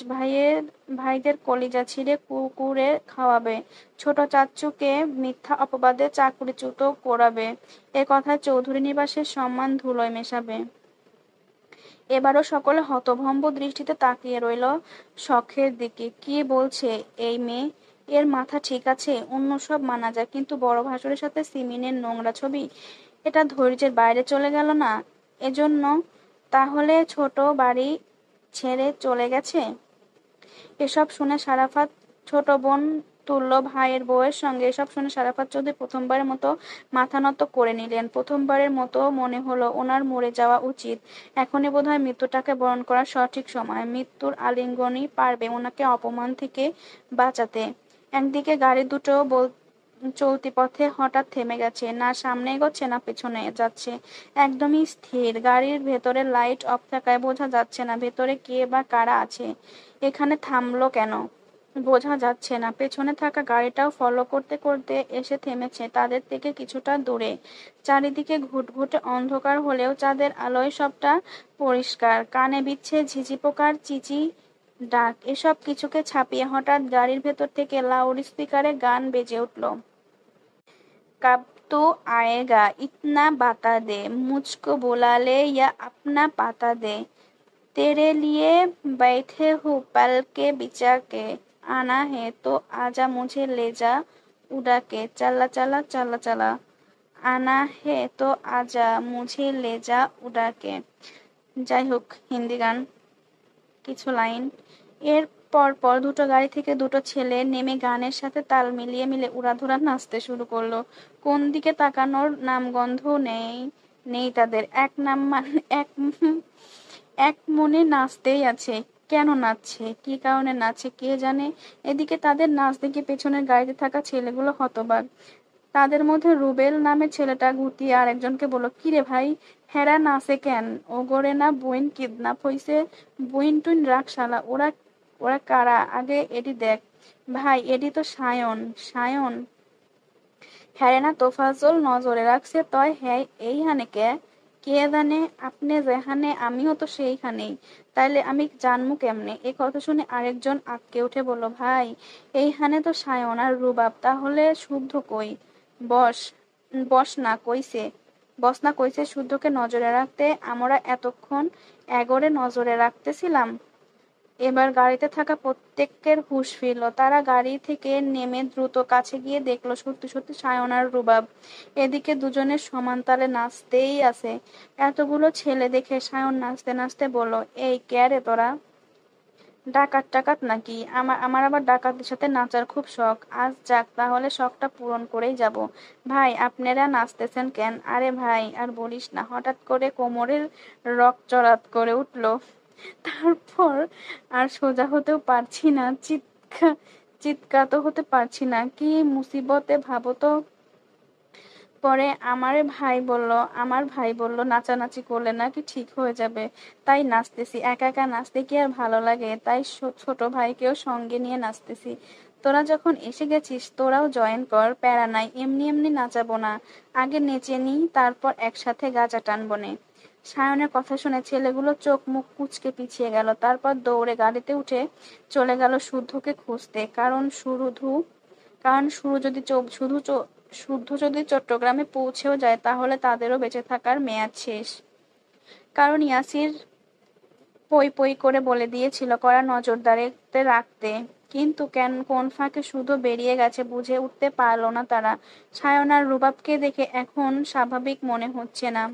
ভাইদের কলিজা ছিঁড়ে কুকুরে খাওয়াবে। ছোট চাচ্চুকে মিথ্যা অপবাদে চাকরিচ্যুত করাবে। এ কথায় চৌধুরী নিবাসের সম্মান ধুলোয় মেশাবে। এবারও সকলে হতভম্ব দৃষ্টিতে তাকিয়ে রইল শখের দিকে। কি বলছে এই মেয়ে? এর মাথা ঠিক আছে? অন্য সব মানা যায়, কিন্তু বড় ভাসুরের সাথে সিমিনের নোংরা ছবি, এটা ধৈর্যের বাইরে চলে গেল না? এজন্য তাহলে ছোট বাড়ি ছেড়ে চলে গেছে? এসব শুনে সারাফাত, ছোট বোন তুল্য ভাইয়ের বউয়ের সঙ্গে এসব শুনে সারাফাত চৌধুরী প্রথমবারের মতো মাথা নত করে নিলেন। প্রথমবারের মতো মনে হলো ওনার মরে যাওয়া উচিত। এখনই বোধহয় মৃত্যুটাকে বরণ করার সঠিক সময়। মৃত্যুর আলিঙ্গনই পারবে ওনাকে অপমান থেকে বাঁচাতে। একদিকে গাড়ি দুটো চলতি পথে হঠাৎ থেমে গেছে, না সামনে এগোচ্ছে না পেছনে যাচ্ছে, একদমই স্থির। গাড়ির ভেতরে লাইট অফ থাকায় বোঝা যাচ্ছে না ভেতরে কে বা কারা আছে। এখানে থামলো কেন বোঝা যাচ্ছে না। পেছনে থাকা গাড়িটাও ফলো করতে করতে এসে থেমেছে তাদের থেকে কিছুটা দূরে। চারিদিকে ঘুটঘুটে অন্ধকার হলেও চাঁদের আলোয় সবটা পরিষ্কার। কানে বিচ্ছে ঝিঝি পোকার চিচি ডাক। এসব কিছুকে ছাপিয়ে হঠাৎ গাড়ির ভেতর থেকে লাউড স্পিকারে গান বেজে উঠল। कब तू आएगा इतना बता दे, मुझको बुला ले या अपना पता दे, तेरे लिए बैठे हूँ पल के बिछा के, आना है तो आजा मुझे ले जा उड़ा के, चला चला चला चला, आना है तो आजा मुझे ले जा उड़ा के। যাই হোক, হিন্দি গান, কিছু লাইন। এর পর দুটো গাড়ি থেকে দুটো ছেলে নেমে গানের সাথে তাল মিলিয়ে উড়াধুরা নাচতে শুরু করলো। কোন দিকে তাকানোর নামগন্ধ নেই তাদের। এক মনে নাচতেই আছে। কেন নাচছে, কি কারণে নাচছে কে জানে। এদিকে তাদের নাচ দেখে পেছনের গাড়িতে থাকা ছেলেগুলো হতবাক। তাদের মধ্যে রুবেল নামে ছেলেটা গুটিয়ে আর একজনকে বলল, কিরে ভাই, হেরা নাচে কেন? ওগরে না বইন কিডন্যাপ হইছে? বইন টুইন রাখ শালা। ওরা ওরা কারা আগে এডি দেখ। ভাই এডি তো সায়ন। সায়ন হ্যারে না তোফাজ্জল নজরে রাখছে তয় হ্যাঁ এইখানে কে? কে জানে? আপনি যেখানে আমিও তো সেইখানেই, তাইলে আমি জানমু কেমনে? এ কথা শুনে আরেকজন আঁতকে উঠে বলল, ভাই এইখানে তো সায়ন আর রুবাব, তাহলে শুদ্ধ কই? বস বস না কইছে, বস না কইছে শুদ্ধকে নজরে রাখতে। আমরা এতক্ষণ এগোরে নজরে রাখতেছিলাম। এবার গাড়িতে থাকা প্রত্যেকের হুঁশ ফিরল। তারা গাড়ি থেকে নেমে দ্রুত কাছে গিয়ে দেখলো সত্যি সত্যি সায়ন আর রুবাব। এদিকে দুজনের সমান তালে নাচতেই আছে। এতগুলো ছেলে দেখে সায়ন নাচতে নাচতে বলল, এই কে রে তোরা? ডাকাত টাকাত নাকি? আমার আমার আবার ডাকাতের সাথে নাচার খুব শখ। আজ যাক তাহলে শখটা পূরণ করেই যাব। ভাই আপনারা নাচতেছেন কেন? আরে ভাই আর বলিস না, হঠাৎ করে কোমরের রক চড়াত করে উঠলো। তারপর আর সোজা হতেও পারছি না, চিৎকার তো হতে পারছি না। কি মুসিবতে ভাবো তো। পরে আমার ভাই বলল নাচানাচি করলে নাকি ঠিক হয়ে যাবে, তাই নাচতেছি। একা একা নাচতে কি আর ভালো লাগে, তাই ছোট ভাইকেও সঙ্গে নিয়ে নাচতেছি। তোরা যখন এসে গেছিস তোরাও জয়েন কর, প্যারা নাই, এমনি এমনি নাচাবো না। আগে নেচে নিই, তারপর একসাথে গাজা টানবো নে। সায়নের কথা শুনে ছেলেগুলো চোখ মুখ কুঁচকে পিছিয়ে গেল। তারপর দৌড়ে গাড়িতে উঠে চলে গেল শুদ্ধকে খুঁজতে। কারণ শুদ্ধ যদি চট্টগ্রামে পৌঁছেও যায় তাহলে তাদেরও বেঁচে থাকার মেয়াদ শেষ। কারণ ইয়াসির পই পই করে বলে দিয়েছিল কড়া নজরদারিতে রাখতে। কিন্তু কোন ফাঁকে শুধু বেরিয়ে গেছে বুঝে উঠতে পারলো না তারা। সায়ন আর রুবাবকে দেখে এখন স্বাভাবিক মনে হচ্ছে না।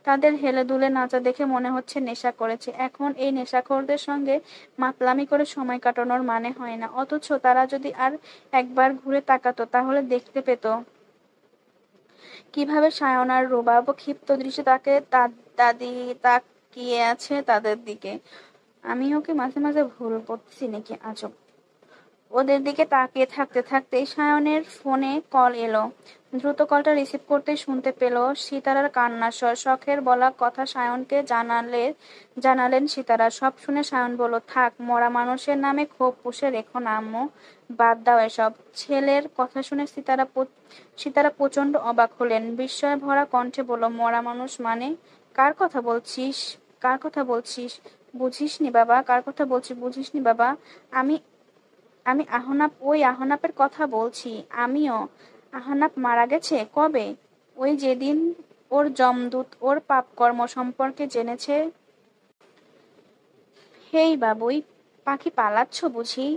তাদের হেলে দুলে নাচা দেখে মনে হচ্ছে নেশা করেছে। এখন এই নেশাখোরদের সঙ্গে মাতলামি করে সময় কাটানোর মানে হয় না। অথচ তারা যদি আর একবার ঘুরে তাকাতো তাহলে দেখতে পেত কিভাবে সায়ন আর রুবাব ক্ষিপ্ত দৃষ্টি দাদি তাকিয়ে আছে তাদের দিকে। আমিও কি মাঝে মাঝে ভুল করছি নাকি আজব। ওদের দিকে তাকিয়ে থাকতে থাকতেই সায়নের ফোনে কল এলো। দ্রুত কলটা রিসিভ করতেই শুনতে পেল সিতারার কান্নার স্বর। শখের বলা কথা সায়নকে জানালেন সিতারা। সব শুনে সায়ন বলল, থাক, মরা মানুষের নামে ক্ষোভ পুষে রেখো না আম্মু, বাদ দাও এসব। ছেলের কথা শুনে সিতারা প্রচন্ড অবাক হলেন। বিস্ময় ভরা কণ্ঠে বলল, মরা মানুষ মানে? কার কথা বলছিস? কার কথা বলছিস? বুঝিসনি বাবা, কার কথা বলছি বুঝিসনি বাবা? আমি আমি আহনাপের কথা বলছি। আমিও। আহনাপ মারা গেছে কবে? ওই যেদিন ওর যমদূত ওর পাপকর্ম সম্পর্কে জেনেছে। হেই বাবুই, পাখি পালাচ্ছ বুঝি?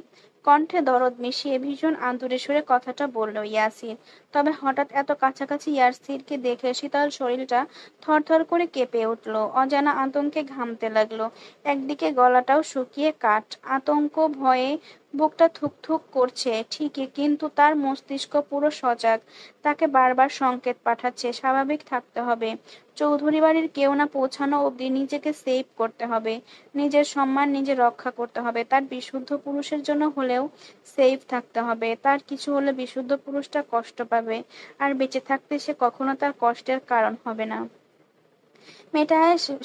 কণ্ঠে দরদ মিশিয়ে ভীষণ আদুরে সুরে কথাটা বলল ইয়াসির। তবে হঠাৎ এত কাছাকাছি ইয়াসিরকে দেখে শীতল শরীরটা থরথর করে কেঁপে উঠল। অজানা আতঙ্কে ঘামতে লাগলো। একদিকে গলাটাও শুকিয়ে কাঠ। আতঙ্ক ভয়ে বুকটা থুকথুক করছে ঠিকই, কিন্তু তার মস্তিষ্ক পুরো সজাগ। তাকে বারবার সংকেত পাঠাচ্ছে স্বাভাবিক থাকতে হবে। চৌধুরী বাড়ির কেউ না পৌঁছানো অবধি নিজেকে সেভ করতে হবে। নিজের সম্মান নিজে রক্ষা করতে হবে। তার বিশুদ্ধ পুরুষের জন্য হলেও সেফ থাকতে হবে। তার কিছু হলে বিশুদ্ধ পুরুষটা কষ্ট পাবে, আর বেঁচে থাকতে সে কখনো তার কষ্টের কারণ হবে না। মেয়েটা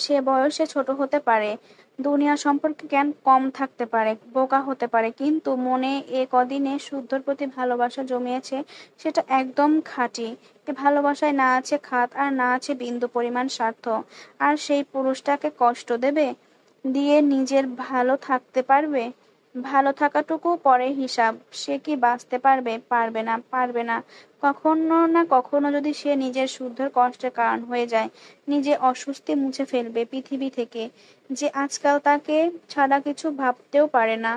সে বয়সে ছোট হতে পারে, দুনিয়া সম্পর্কে জ্ঞান কম থাকতে পারে, বোকা হতে পারে, কিন্তু মনে এ কদিনে শুদ্ধর প্রতি ভালোবাসা জমিয়েছে, সেটা একদম খাঁটি। এ ভালোবাসায় না আছে খাত আর না আছে বিন্দু পরিমাণ স্বার্থ। আর সেই পুরুষটাকে কষ্ট দেবে, দিয়ে নিজের ভালো থাকতে পারবে? ভালো থাকাটুকু পরে হিসাব। সে কি বাঁচতে পারবে? পারবে না, পারবে না। কখনো না কখনো যদি সে নিজের শুদ্ধর কষ্টের কারণ হয়ে যায়, নিজে অস্বস্তি মুছে ফেলবে পৃথিবী থেকে। যে আজকাল তাকে ছাড়া কিছু ভাবতেও পারে না।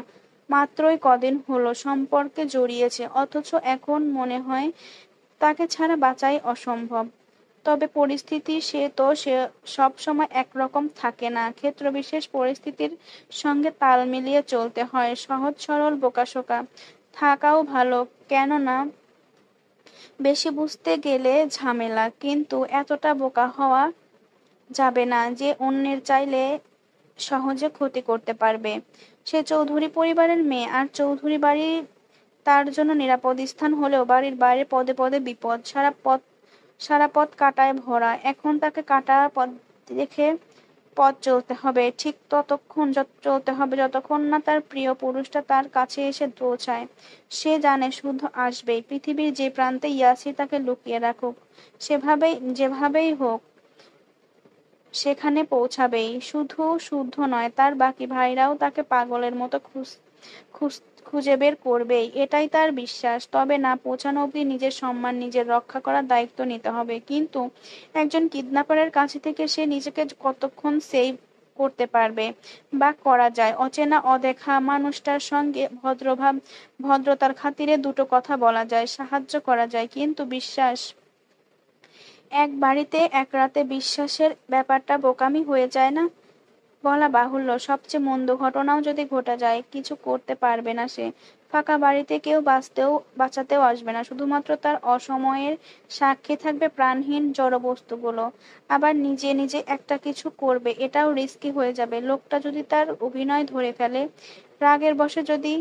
মাত্রই কদিন হলো সম্পর্কে জড়িয়েছে, অথচ এখন মনে হয় তাকে ছাড়া বাঁচাই অসম্ভব। তবে পরিস্থিতি সে সব সময় একরকম থাকে না। ক্ষেত্রবিশেষ পরিস্থিতির সঙ্গে তাল মিলিয়ে চলতে হয়। সহজ সরল বোকাশোকা থাকাও ভালো, কেননা বেশি বুঝতে গেলে ঝামেলা। কিন্তু এতটা বোকা হওয়া যাবে না যে অন্যের চাইলে সহজে ক্ষতি করতে পারবে। সে চৌধুরী পরিবারের মেয়ে, আর চৌধুরী বাড়ি তার জন্য নিরাপদ স্থান হলেও বাড়ির বাইরে পদে পদে বিপদ, সারা পথ কাঁটায় ভরা। এখন তাকে কাঁটা পথ দেখে পথ চলতে হবে, ঠিক ততক্ষণ চলতে হবে যতক্ষণ না তার প্রিয় পুরুষটা তার কাছে এসে পৌঁছায়। সে জানে শুদ্ধ আসবেই, পৃথিবীর যে প্রান্তে ইয়াসির তাকে লুকিয়ে রাখুক, যেভাবেই হোক সেখানে পৌঁছাবেই। শুধু শুদ্ধ নয়, তার বাকি ভাইরাও তাকে পাগলের মতো খুঁজে বের করবেই, এটাই তার বিশ্বাস। তবে না পৌঁছানো অবধি নিজের সম্মান নিজের রক্ষা করার দায়িত্ব নিতে হবে। কিন্তু একজন কিডন্যাপারের কাছে থেকে সে নিজেকে কতক্ষণ সেভ করতে পারবে বা করা যায়? অচেনা অদেখা মানুষটার সঙ্গে ভদ্রতার খাতিরে দুটো কথা বলা যায়, সাহায্য করা যায়, কিন্তু বিশ্বাস, এক বাড়িতে এক রাতে বিশ্বাসের ব্যাপারটা বোকামি হয়ে যায় না? বলা বাহুল্য, সবচেয়ে মন্দ ঘটনাও যদি ঘটে যায়, কিছু করতে পারবে না সে। ফাঁকা বাড়িতে কেউ বাঁচাতেও আসবে না, শুধুমাত্র তার অসময়ের সাক্ষী থাকবে প্রাণহীন জড়বস্তুগুলো। আবার নিজে নিজে একটা কিছু করবে, এটাও রিস্কি হয়ে যাবে। লোকটা যদি তার অভিনয় ধরে ফেলে, রাগের বশে যদি,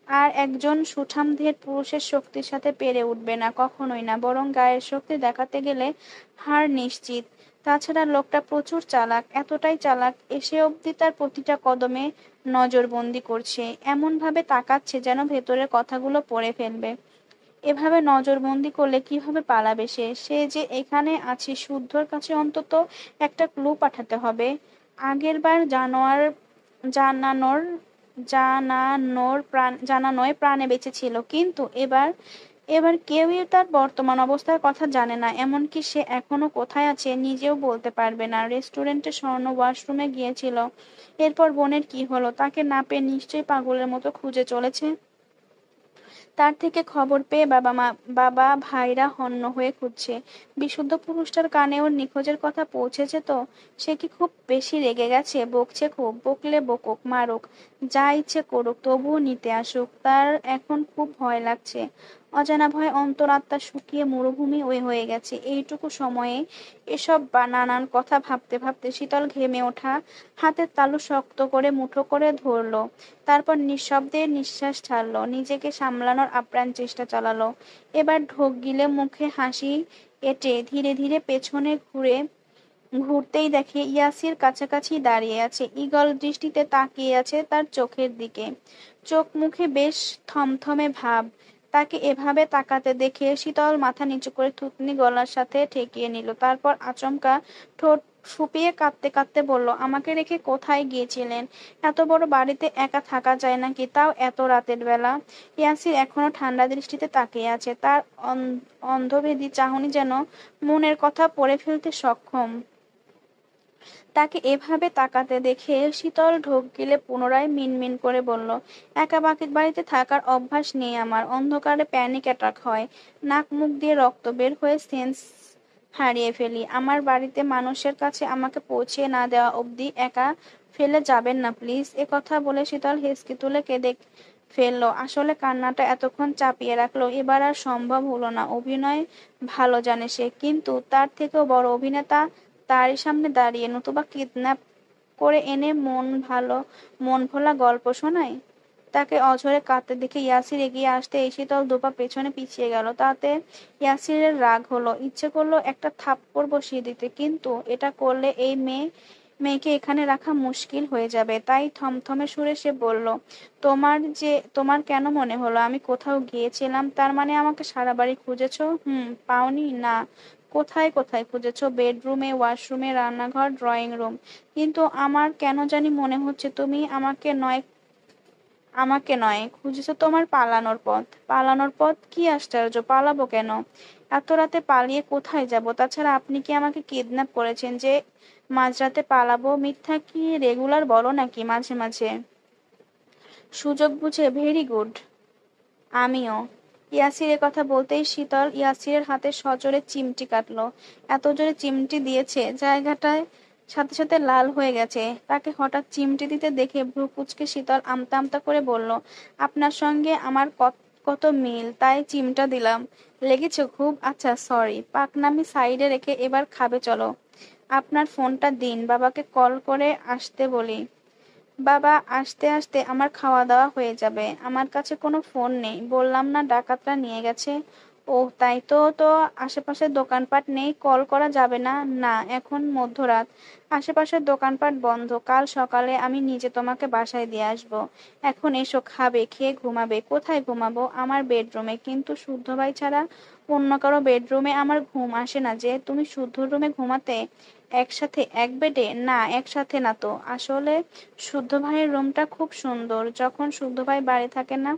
আর একজন সুঠামদেহের পুরুষের শক্তির সাথে পেরে উঠবে না, কখনোই না। বরং গায়ের শক্তি দেখাতে গেলে হার নিশ্চিত। তাছাড়া লোকটা প্রচুর চালাক, এতটাই চালাক এসে অবধি তার প্রতিটা কদমে নজরবন্দি করছে, এমন ভাবে তাকাচ্ছে যেন ভেতরের কথাগুলো পড়ে ফেলবে। এভাবে নজরবন্দি করলে কিভাবে পালাবে সে? সে যে এখানে আছে, শুদ্ধর কাছে অন্তত একটা ক্লু পাঠাতে হবে। আগেরবার জানানোর জানানোয় প্রাণে বেঁচে ছিল, কিন্তু এবার এবার কেউই তার বর্তমান অবস্থার কথা জানে না। এমনকি সে এখনো কোথায় আছে নিজেও বলতে পারবে না। রেস্টুরেন্টে স্বর্ণ ওয়াশরুমে গিয়েছিল, এরপর বোনের কি হলো? তাকে না পেয়ে নিশ্চয়ই পাগলের মতো খুঁজে চলেছে। তার থেকে খবর পেয়ে বাবা ভাইরা হন্য হয়ে খুঁজছে। বিশুদ্ধ পুরুষটার কানে ওর নিখোঁজের কথা পৌঁছেছে তো? সে কি খুব বেশি রেগে গেছে? বকছে খুব? বকলে বকুক, মারুক, যা ইচ্ছে করুক, তবুও নিতে আসুক। তার এখন খুব ভয় লাগছে। অজানা ভয় অন্তরাত্মা শুকিয়ে মরুভূমি হয়ে গেছে। এইটুকু সময়ে এসব নানান কথা ভাবতে ভাবতে শীতল ঘেমে ওঠা হাতের তালু শক্ত করে মুঠো করে ধরলো। তারপর নিঃশব্দে নিঃশ্বাস ছাড়লো, নিজেকে সামলানোর আপ্রাণ চেষ্টা চালালো। এবার ঢোক গিলে মুখে হাসি এঁটে ধীরে ধীরে পেছনে ঘুরতেই দেখে ইয়াসির কাছাকাছি দাঁড়িয়ে আছে, ঈগল দৃষ্টিতে তাকিয়ে আছে তার চোখের দিকে। চোখ মুখে বেশ থমথমে ভাব। তাকে এভাবে তাকাতে দেখে শীতল মাথা নিচু করে থুতনি গলার সাথে ঠেকিয়ে নিল। তারপর আচমকা ঠোঁট ফুঁপিয়ে কাঁদতে কাঁদতে বলল, আমাকে রেখে কোথায় গিয়েছিলেন? এত বড় বাড়িতে একা থাকা যায় নাকি, তাও এত রাতের বেলা? ইয়াসির এখনো ঠান্ডা দৃষ্টিতে তাকিয়ে আছে, তার অন্ধভেদী চাহনি যেন মনের কথা পড়ে ফেলতে সক্ষম। তাকে এভাবে তাকাতে দেখে শীতল ঢোক গিলে পুনরায় মিনমিন করে বলল, একা বাড়িতে থাকার অভ্যাস নেই আমার। অন্ধকারে প্যানিক অ্যাটাক হয়, নাক মুখ দিয়ে রক্ত বের হয়ে সেন্স হারিয়ে ফেলি। আমার বাড়িতে মানুষের কাছে আমাকে পৌঁছে না দেওয়া অবধি একা ফেলে যাবেন না প্লিজ। কথা বলে শীতল হেসকি তুলে কেঁদে ফেললো। আসলে কান্নাটা এতক্ষণ চাপিয়ে রাখলো, এবার আর সম্ভব হলো না। অভিনয় ভালো জানে সে, কিন্তু তার থেকেও বড় অভিনেতা তারই সামনে দাঁড়িয়ে নতুবা কিডন্যাপ করে এনে মন ভোলা গল্প শোনায়। তাকে অঝরে কাঁদতে দেখে ইয়াসির এগিয়ে আসতে এই শীতল দুপা পেছনে পিছিয়ে গেল। তাতে ইয়াসিরের রাগ হলো, ইচ্ছে করলো একটা থাপ্পড় বসিয়ে দিতে, কিন্তু এটা করলে এই মেয়েকে এখানে রাখা মুশকিল হয়ে যাবে। তাই থমথমে সুরে সে বলল, তোমার কেন মনে হলো আমি কোথাও গিয়েছিলাম? তার মানে আমাকে সারা বাড়ি খুঁজেছো? পাওনি না? কোথায় কোথায় খুঁজেছো? বেডরুমে, ওয়াশরুমে, রান্নাঘর, ড্রয়িং রুম। কিন্তু আমার কেন জানি মনে হচ্ছে তুমি আমাকে নয় খুঁজেছো তোমার পালানোর পথ। পালানোর পথ? কি আশ্চর্য, পালাবো কেন? এত রাতে পালিয়ে কোথায় যাব? তাছাড়া আপনি কি আমাকে কিডন্যাপ করেছেন যে মাঝরাতে পালাবো? মিথ্যা কি রেগুলার বলো নাকি মাঝে মাঝে? সুযোগ বুঝে? Very good. আমিও। ইয়াসির কথা বলতেই শীতল ইয়াসিরের হাতে সজোরে চিমটি কাটলো। এত জোরে চিমটি দিয়েছে জায়গাটায় সাথে সাথে লাল হয়ে গেছে। তাকে হঠাৎ চিমটি দিতে দেখে ভ্রু কুঁচকে শীতল আমতা আমতা করে বলল, আপনার সঙ্গে আমার কত মিল, তাই চিমটা দিলাম। লেগেছে খুব? আচ্ছা সরি। পাকনামি সাইডে রেখে এবার খাবে চলো। আপনার ফোনটা দিন, বাবাকে কল করে আসতে বলি। বাবা আসতে আসতে আমার খাওয়া দাওয়া হয়ে যাবে। আমার কাছে কোনো ফোন নেই, বললাম না ডাকাতরা নিয়ে গেছে। ওহ তাই তো। তো আশেপাশে দোকানপাট নেই, কল করা যাবে না? না, এখন মধ্যরাত, আশেপাশের দোকানপাট বন্ধ। কাল সকালে আমি নিজে তোমাকে বাসায় দিয়ে আসবো। এখন এসো, খাবে, খেয়ে ঘুমাবে। কোথায় ঘুমাবো? আমার বেডরুমে। কিন্তু শুদ্ধ ভাই ছাড়া অন্য কারো বেডরুমে আমার ঘুম আসে না যে। তুমি শুদ্ধ রুমে ঘুমাতে? একসাথে এক বেডে? না, একসাথে না তো। আসলে শুদ্ধ ভাইয়ের রুমটা খুব সুন্দর। যখন শুদ্ধ ভাই বাড়ি থাকে না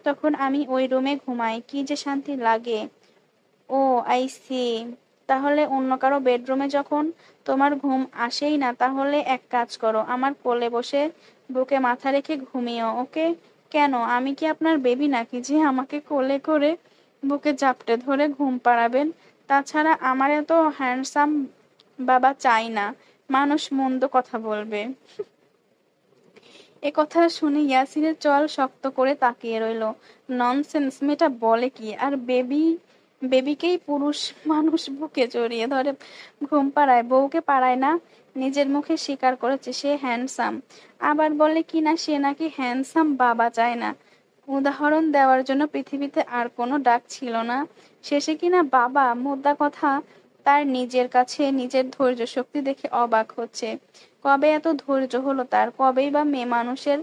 তখন আমি ওই রুমে ঘুমাই, কি যে শান্তি লাগে। ও, আই সি। তাহলে অন্য কারো বেডরুমে যখন তোমার ঘুম আসেই না, তাহলে এক কাজ করো, আমার কোলে বসে বুকে মাথা রেখে ঘুমিও, ওকে? কেন, আমি কি আপনার বেবি নাকি যে আমাকে কোলে করে বুকে জাপটে ধরে ঘুম পাড়াবেন? তাছাড়া আমার এত হ্যান্ডসাম বাবা চাই না, মানুষ মন্দ কথা বলবে। এ কথা শুনে ইয়াসিনের চল শক্ত করে তাকিয়ে রইল। ননসেন্স, মেয়েটা বলে কি? আর বেবিকেই পুরুষ মানুষ বুকে জড়িয়ে ধরে ঘুম পাড়ায়, বউকে পাড়ায় না? নিজের মুখে স্বীকার করেছে সে হ্যান্ডসাম, আবার বলে কি না সে নাকি হ্যান্ডসাম বাবা চায় না। উদাহরণ দেওয়ার জন্য পৃথিবীতে আর কোনো ডাক ছিল না। শেষে কিনা বাবা, মোদ্দা কথা তার নিজের কাছে নিজের ধৈর্য শক্তি দেখে অবাক হচ্ছে। কবে এত ধৈর্য হলো তার? কবেই বা মেয়ে মানুষের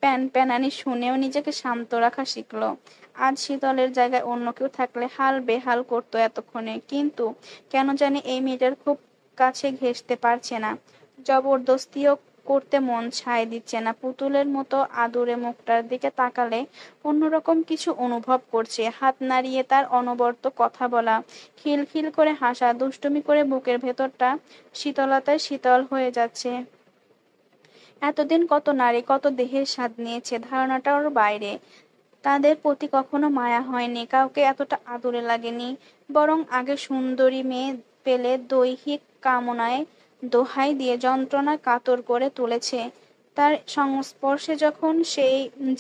প্যানপ্যানানি শুনেও নিজেকে শান্ত রাখা শিখলো। আজ শীতলের জায়গায় অন্য কেউ থাকলে হাল বেহাল করতো এতক্ষণে, কিন্তু কেন জানি এই মেয়েটার খুব কাছে ঘেঁষতে পারছে না। জবরদস্তিও করতে মন সায় দিচ্ছে না। পুতুলের মতো আদুরে মুখটার দিকে তাকালে অন্যরকম কিছু অনুভব করছে। হাত নাড়িয়ে তার অনবরত কথা বলা, খিলখিল করে হাসা, দুষ্টুমি করে বুকের ভেতরটা শীতলতায় শীতল হয়ে যাচ্ছে। এতদিন কত নারী কত দেহের স্বাদ নিয়েছে, ধারণাটা ওর বাইরে। তাদের প্রতি কখনো মায়া হয়নি, কাউকে এতটা আদরে লাগেনি। বরং আগে সুন্দরী মেয়ে পেলে দৈহিক কামনায় দোহাই দিয়ে যন্ত্রণা কাতর করে তুলেছে। তার সংস্পর্শে যখন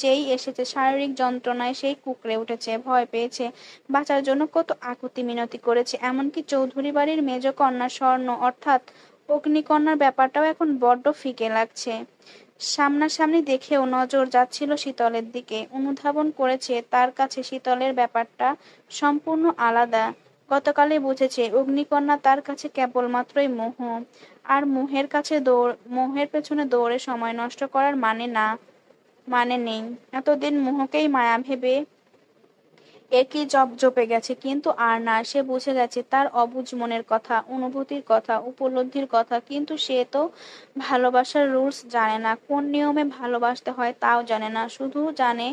যেই এসেছে, শারীরিক যন্ত্রণায় সেই কুঁকড়ে উঠেছে, ভয় পেয়েছে, বাঁচার জন্য কত আকুতি মিনতি করেছে। এমনকি চৌধুরী বাড়ির মেজ কন্যা স্বর্ণ অর্থাৎ অগ্নিকন্যার ব্যাপারটাও এখন বড্ড ফিকে লাগছে। সামনাসামনি দেখেও নজর যাচ্ছিল শীতলের দিকে, অনুধাবন করেছে তার কাছে শীতলের ব্যাপারটা সম্পূর্ণ আলাদা। গতকালই বুঝেছে অগ্নিকন্যা তার কাছে কেবলমাত্রই মোহ, আর মোহের পেছনে দৌড়ে সময় নষ্ট করার মানে নেই। এতদিন মোহকেই মায়া ভেবে একই জপে গেছে, কিন্তু আর না। সে বুঝে গেছে তার অবুঝ মনের কথা, অনুভূতির কথা, উপলব্ধির কথা। কিন্তু সে তো ভালোবাসার রুলস জানে না, কোন নিয়মে ভালোবাসতে হয় তাও জানে না। শুধু জানে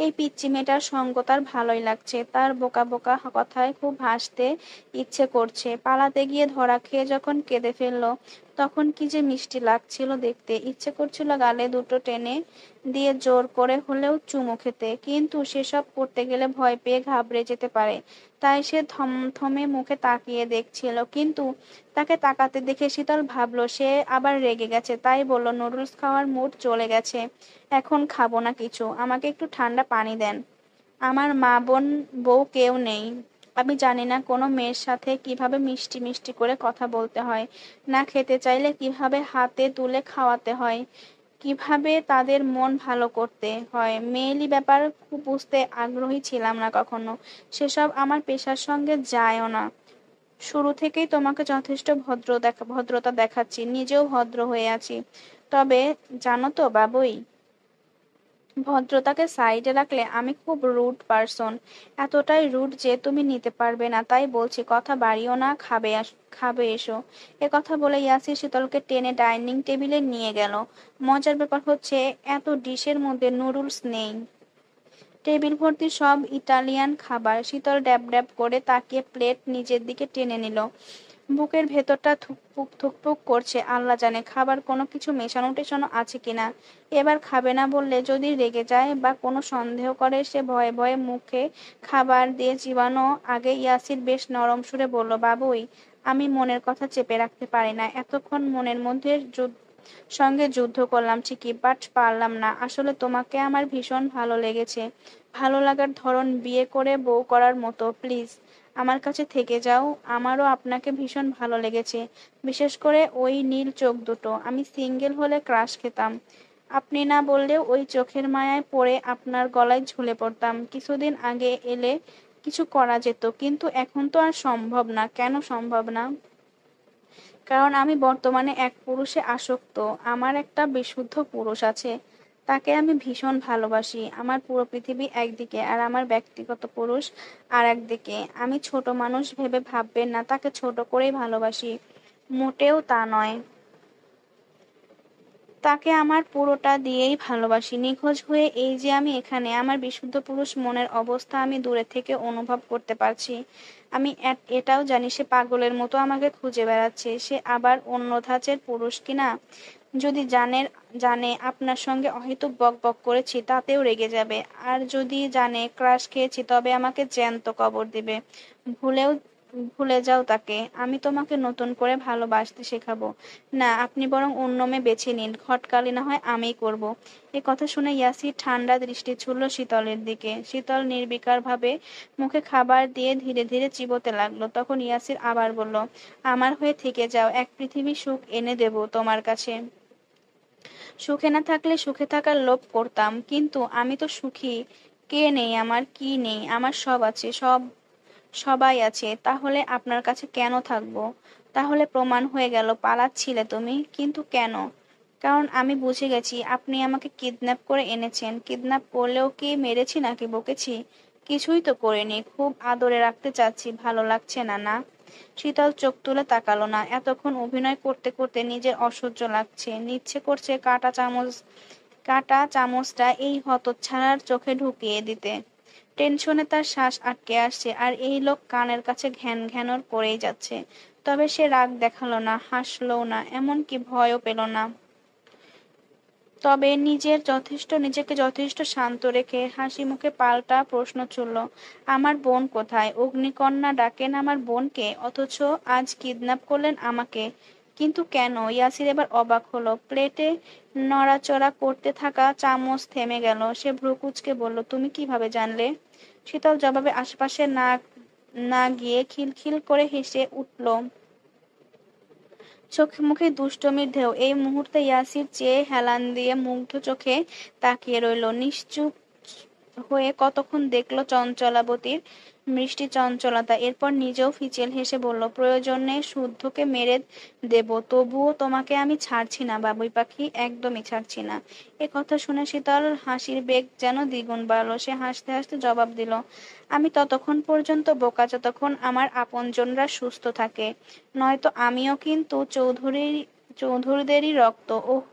এই পিচ্চি মেয়েটার সঙ্গ তার ভালোই লাগছে, তার বোকা বোকা কথায় খুব হাসতে ইচ্ছে করছে। পালাতে গিয়ে ধরা খেয়ে যখন কেঁদে ফেললো, তখন কি যে মিষ্টি লাগছিল দেখতে। ইচ্ছে করছিল গালে দুটো টেনে দিয়ে জোর করে হলেও চুমু খেতে, কিন্তু সেসব করতে গেলে ভয় পেয়ে ঘাবড়ে যেতে পারে। তাই সে থমথমে মুখে তাকিয়ে দেখছিল। কিন্তু তাকে তাকাতে দেখে শীতল ভাবলো সে আবার রেগে গেছে, তাই বলল, নুডলস খাওয়ার মুড চলে গেছে, এখন খাবো না কিছু, আমাকে একটু ঠান্ডা পানি দেন। আমার মা বউ কেউ নেই। আমি জানি না কোনো মেয়ের সাথে কিভাবে মিষ্টি মিষ্টি করে কথা বলতে হয়, না খেতে চাইলে কিভাবে হাতে তুলে খাওয়াতে হয়, কিভাবে তাদের মন ভালো করতে হয়। মেয়েলি ব্যাপার খুব বুঝতে আগ্রহী ছিলাম না কখনো, সেসব আমার পেশার সঙ্গে যায়ও না। শুরু থেকেই তোমাকে যথেষ্ট ভদ্রতা দেখাচ্ছি, নিজেও ভদ্র হয়ে আছি। তবে জানো তো বাবুই, ভদ্রতাকে সাইডে রাখলে আমি খুব রুড পার্সন, এতটাই রুড যে তুমি নিতে পারবে না। তাই বলছি, কথা বাড়িও না, খাবে এসো। এ কথা বলে ইয়াসির শীতলকে টেনে ডাইনিং টেবিলে নিয়ে গেল। মজার ব্যাপার হচ্ছে, এত ডিশের মধ্যে নুডলস নেই। টেবিল ভর্তি সব ইটালিয়ান খাবার। শীতল ড্যাব ড্যাব করে তাকিয়ে প্লেট নিজের দিকে টেনে নিল। বুকের ভেতরটা থুকপুক থুকপুক করছে, আল্লাহ জানে খাবার কোনো কিছু মেশানো টেশানো আছে কিনা। এবার খাবে না বললে যদি রেগে যায় বা কোনো সন্দেহ করে, সে ভয়ে ভয়ে মুখে খাবার দিয়ে চিবানো আগে ইয়াসির বেশ নরম সুরে বলল, বাবুই, আমি মনের কথা চেপে রাখতে পারি না। এতক্ষণ মনের মধ্যে সঙ্গে যুদ্ধ করলাম ঠিকই, বাট পারলাম না। আসলে তোমাকে আমার ভীষণ ভালো লেগেছে, ভালো লাগার ধরন বিয়ে করে বউ করার মতো। প্লিজ আমার কাছে থেকে যাও। আমারও আপনাকে ভীষণ ভালো লেগেছে, বিশেষ করে ওই নীল চোখ দুটো। আমি সিঙ্গেল হলে ক্রাশ খেতাম। আপনি না বললেও ওই চোখের মায়ায় পড়ে আপনার গলায় ঝুলে পড়তাম। কিছুদিন আগে এলে কিছু করা যেত, কিন্তু এখন তো আর সম্ভব না। কেন সম্ভব না? কারণ আমি বর্তমানে এক পুরুষে আসক্ত। আমার একটা বিশুদ্ধ পুরুষ আছে, তাকে আমি ভীষণ ভালোবাসি। আমার পুরো পৃথিবী একদিকে আর আমার ব্যক্তিগত পুরুষ আর একদিকে। আমি ছোট মানুষ ভেবে ভাববেন না, তাকে ছোট করেই ভালোবাসি, মোটেও তা নয়। তাকে আমার পুরোটা দিয়েই ভালোবাসি। নিখোঁজ হয়ে এই যে আমি এখানে, আমার বিশুদ্ধ পুরুষ মনের অবস্থা আমি দূরে থেকে অনুভব করতে পারছি। আমি এটাও জানি সে পাগলের মতো আমাকে খুঁজে বেড়াচ্ছে। সে আবার অন্য ধাঁচের পুরুষ কিনা যদি জানে আপনার সঙ্গে অহেতুক বকবক করেছি, তাতেও রেগে যাবে। আর যদি জানে ক্রাশ খেয়েছি, তবে আমাকে জ্যান্ত কবর দিবে। ভুলেও ভুলে যাও তাকে। আমি তোমাকে নতুন করে ভালোবাসতে শেখাবো। না, আপনি বরং অন্য মেয়ে বেছে নিন। খটকালি না হয় আমিই করব। এ কথা শুনে ইয়াসির ঠান্ডা দৃষ্টি ছুড়ল শীতলের দিকে। শীতল নির্বিকার ভাবে মুখে খাবার দিয়ে ধীরে ধীরে চিবোতে লাগলো। তখন ইয়াসির আবার বলল, আমার হয়ে থেকে যাও, এক পৃথিবী সুখ এনে দেব তোমার কাছে। সুখে না থাকলে সুখে থাকার লোভ করতাম, কিন্তু আমি তো সুখী। কে নেই আমার, কি নেই আমার? সব আছে, সবাই আছে। তাহলে আপনার কাছে কেন থাকবো? তাহলে প্রমাণ হয়ে গেল পালাচ্ছিলে তুমি, কিন্তু কেন? কারণ আমি বুঝে গেছি আপনি আমাকে কিডন্যাপ করে এনেছেন। কিডন্যাপ করলেও কি মেরেছি নাকি বকেছি? কিছুই তো করিনি। খুব আদরে রাখতে চাচ্ছি, ভালো লাগছে না, না? শীতল চোখ তুলে তাকালো না। এতক্ষণ অভিনয় করতে করতে নিজের অসহ্য লাগছে, ইচ্ছে করছে কাটা চামচটা এই হতচ্ছাড়ার চোখে ঢুকিয়ে দিতে। টেনশনে তার শ্বাস আটকে আসছে, আর এই লোক কানের কাছে ঘ্যান ঘ্যানর করেই যাচ্ছে। তবে সে রাগ দেখালো না, হাসলও না, এমনকি ভয়ও পেল না। তবে নিজেকে যথেষ্ট শান্ত রেখে হাসি মুখে পাল্টা প্রশ্ন ছুড়ল, আমার বোন কোথায়? অগ্নিকন্যা ডাকেন আমার বোনকে, অথচ আজ কিডন্যাপ করলেন আমাকে। কিন্তু কেন? ইয়াসির এবার অবাক হলো। প্লেটে নড়াচড়া করতে থাকা চামচ থেমে গেল। সে ভ্রু কুঁচকে বলল, তুমি কিভাবে জানলে? শীতল জবাবে আশপাশে না না গিয়ে খিলখিল করে হেসে উঠল। চোখে মুখে দুষ্টমির ঢেউ। এই মুহূর্তে ইয়াসির চেয়ে হেলান দিয়ে মুগ্ধ চোখে তাকিয়ে রইল। নিশ্চুপ হয়ে কতক্ষণ দেখলো চঞ্চলাবতীর মিষ্টি চঞ্চলতা। এরপর নিজেও ফিচেল হেসে বলল, প্রয়োজনে শুদ্ধকে মেরে দেব, তবুও তোমাকে আমি ছাড়ছি না বাবুই পাখি, একদমই ছাড়ছি না। এ কথা শুনে শীতল হাসির বেগ যেন দ্বিগুণ বাড়ল। সে হাসতে হাসতে জবাব দিল, আমি ততক্ষণ পর্যন্ত বোকা যতক্ষণ আমার আপনজনরা সুস্থ থাকে। নয়তো আমিও কিন্তু চৌধুরীদেরই রক্ত। ওহ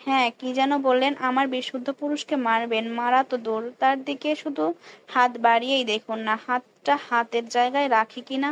হ্যাঁ, কি যেন বললেন? আমার বিশুদ্ধ পুরুষকে মারবেন? মারা তো দূর, তার দিকে শুধু হাত বাড়িয়েই দেখুন না, হাতটা হাতের জায়গায় রাখি কিনা।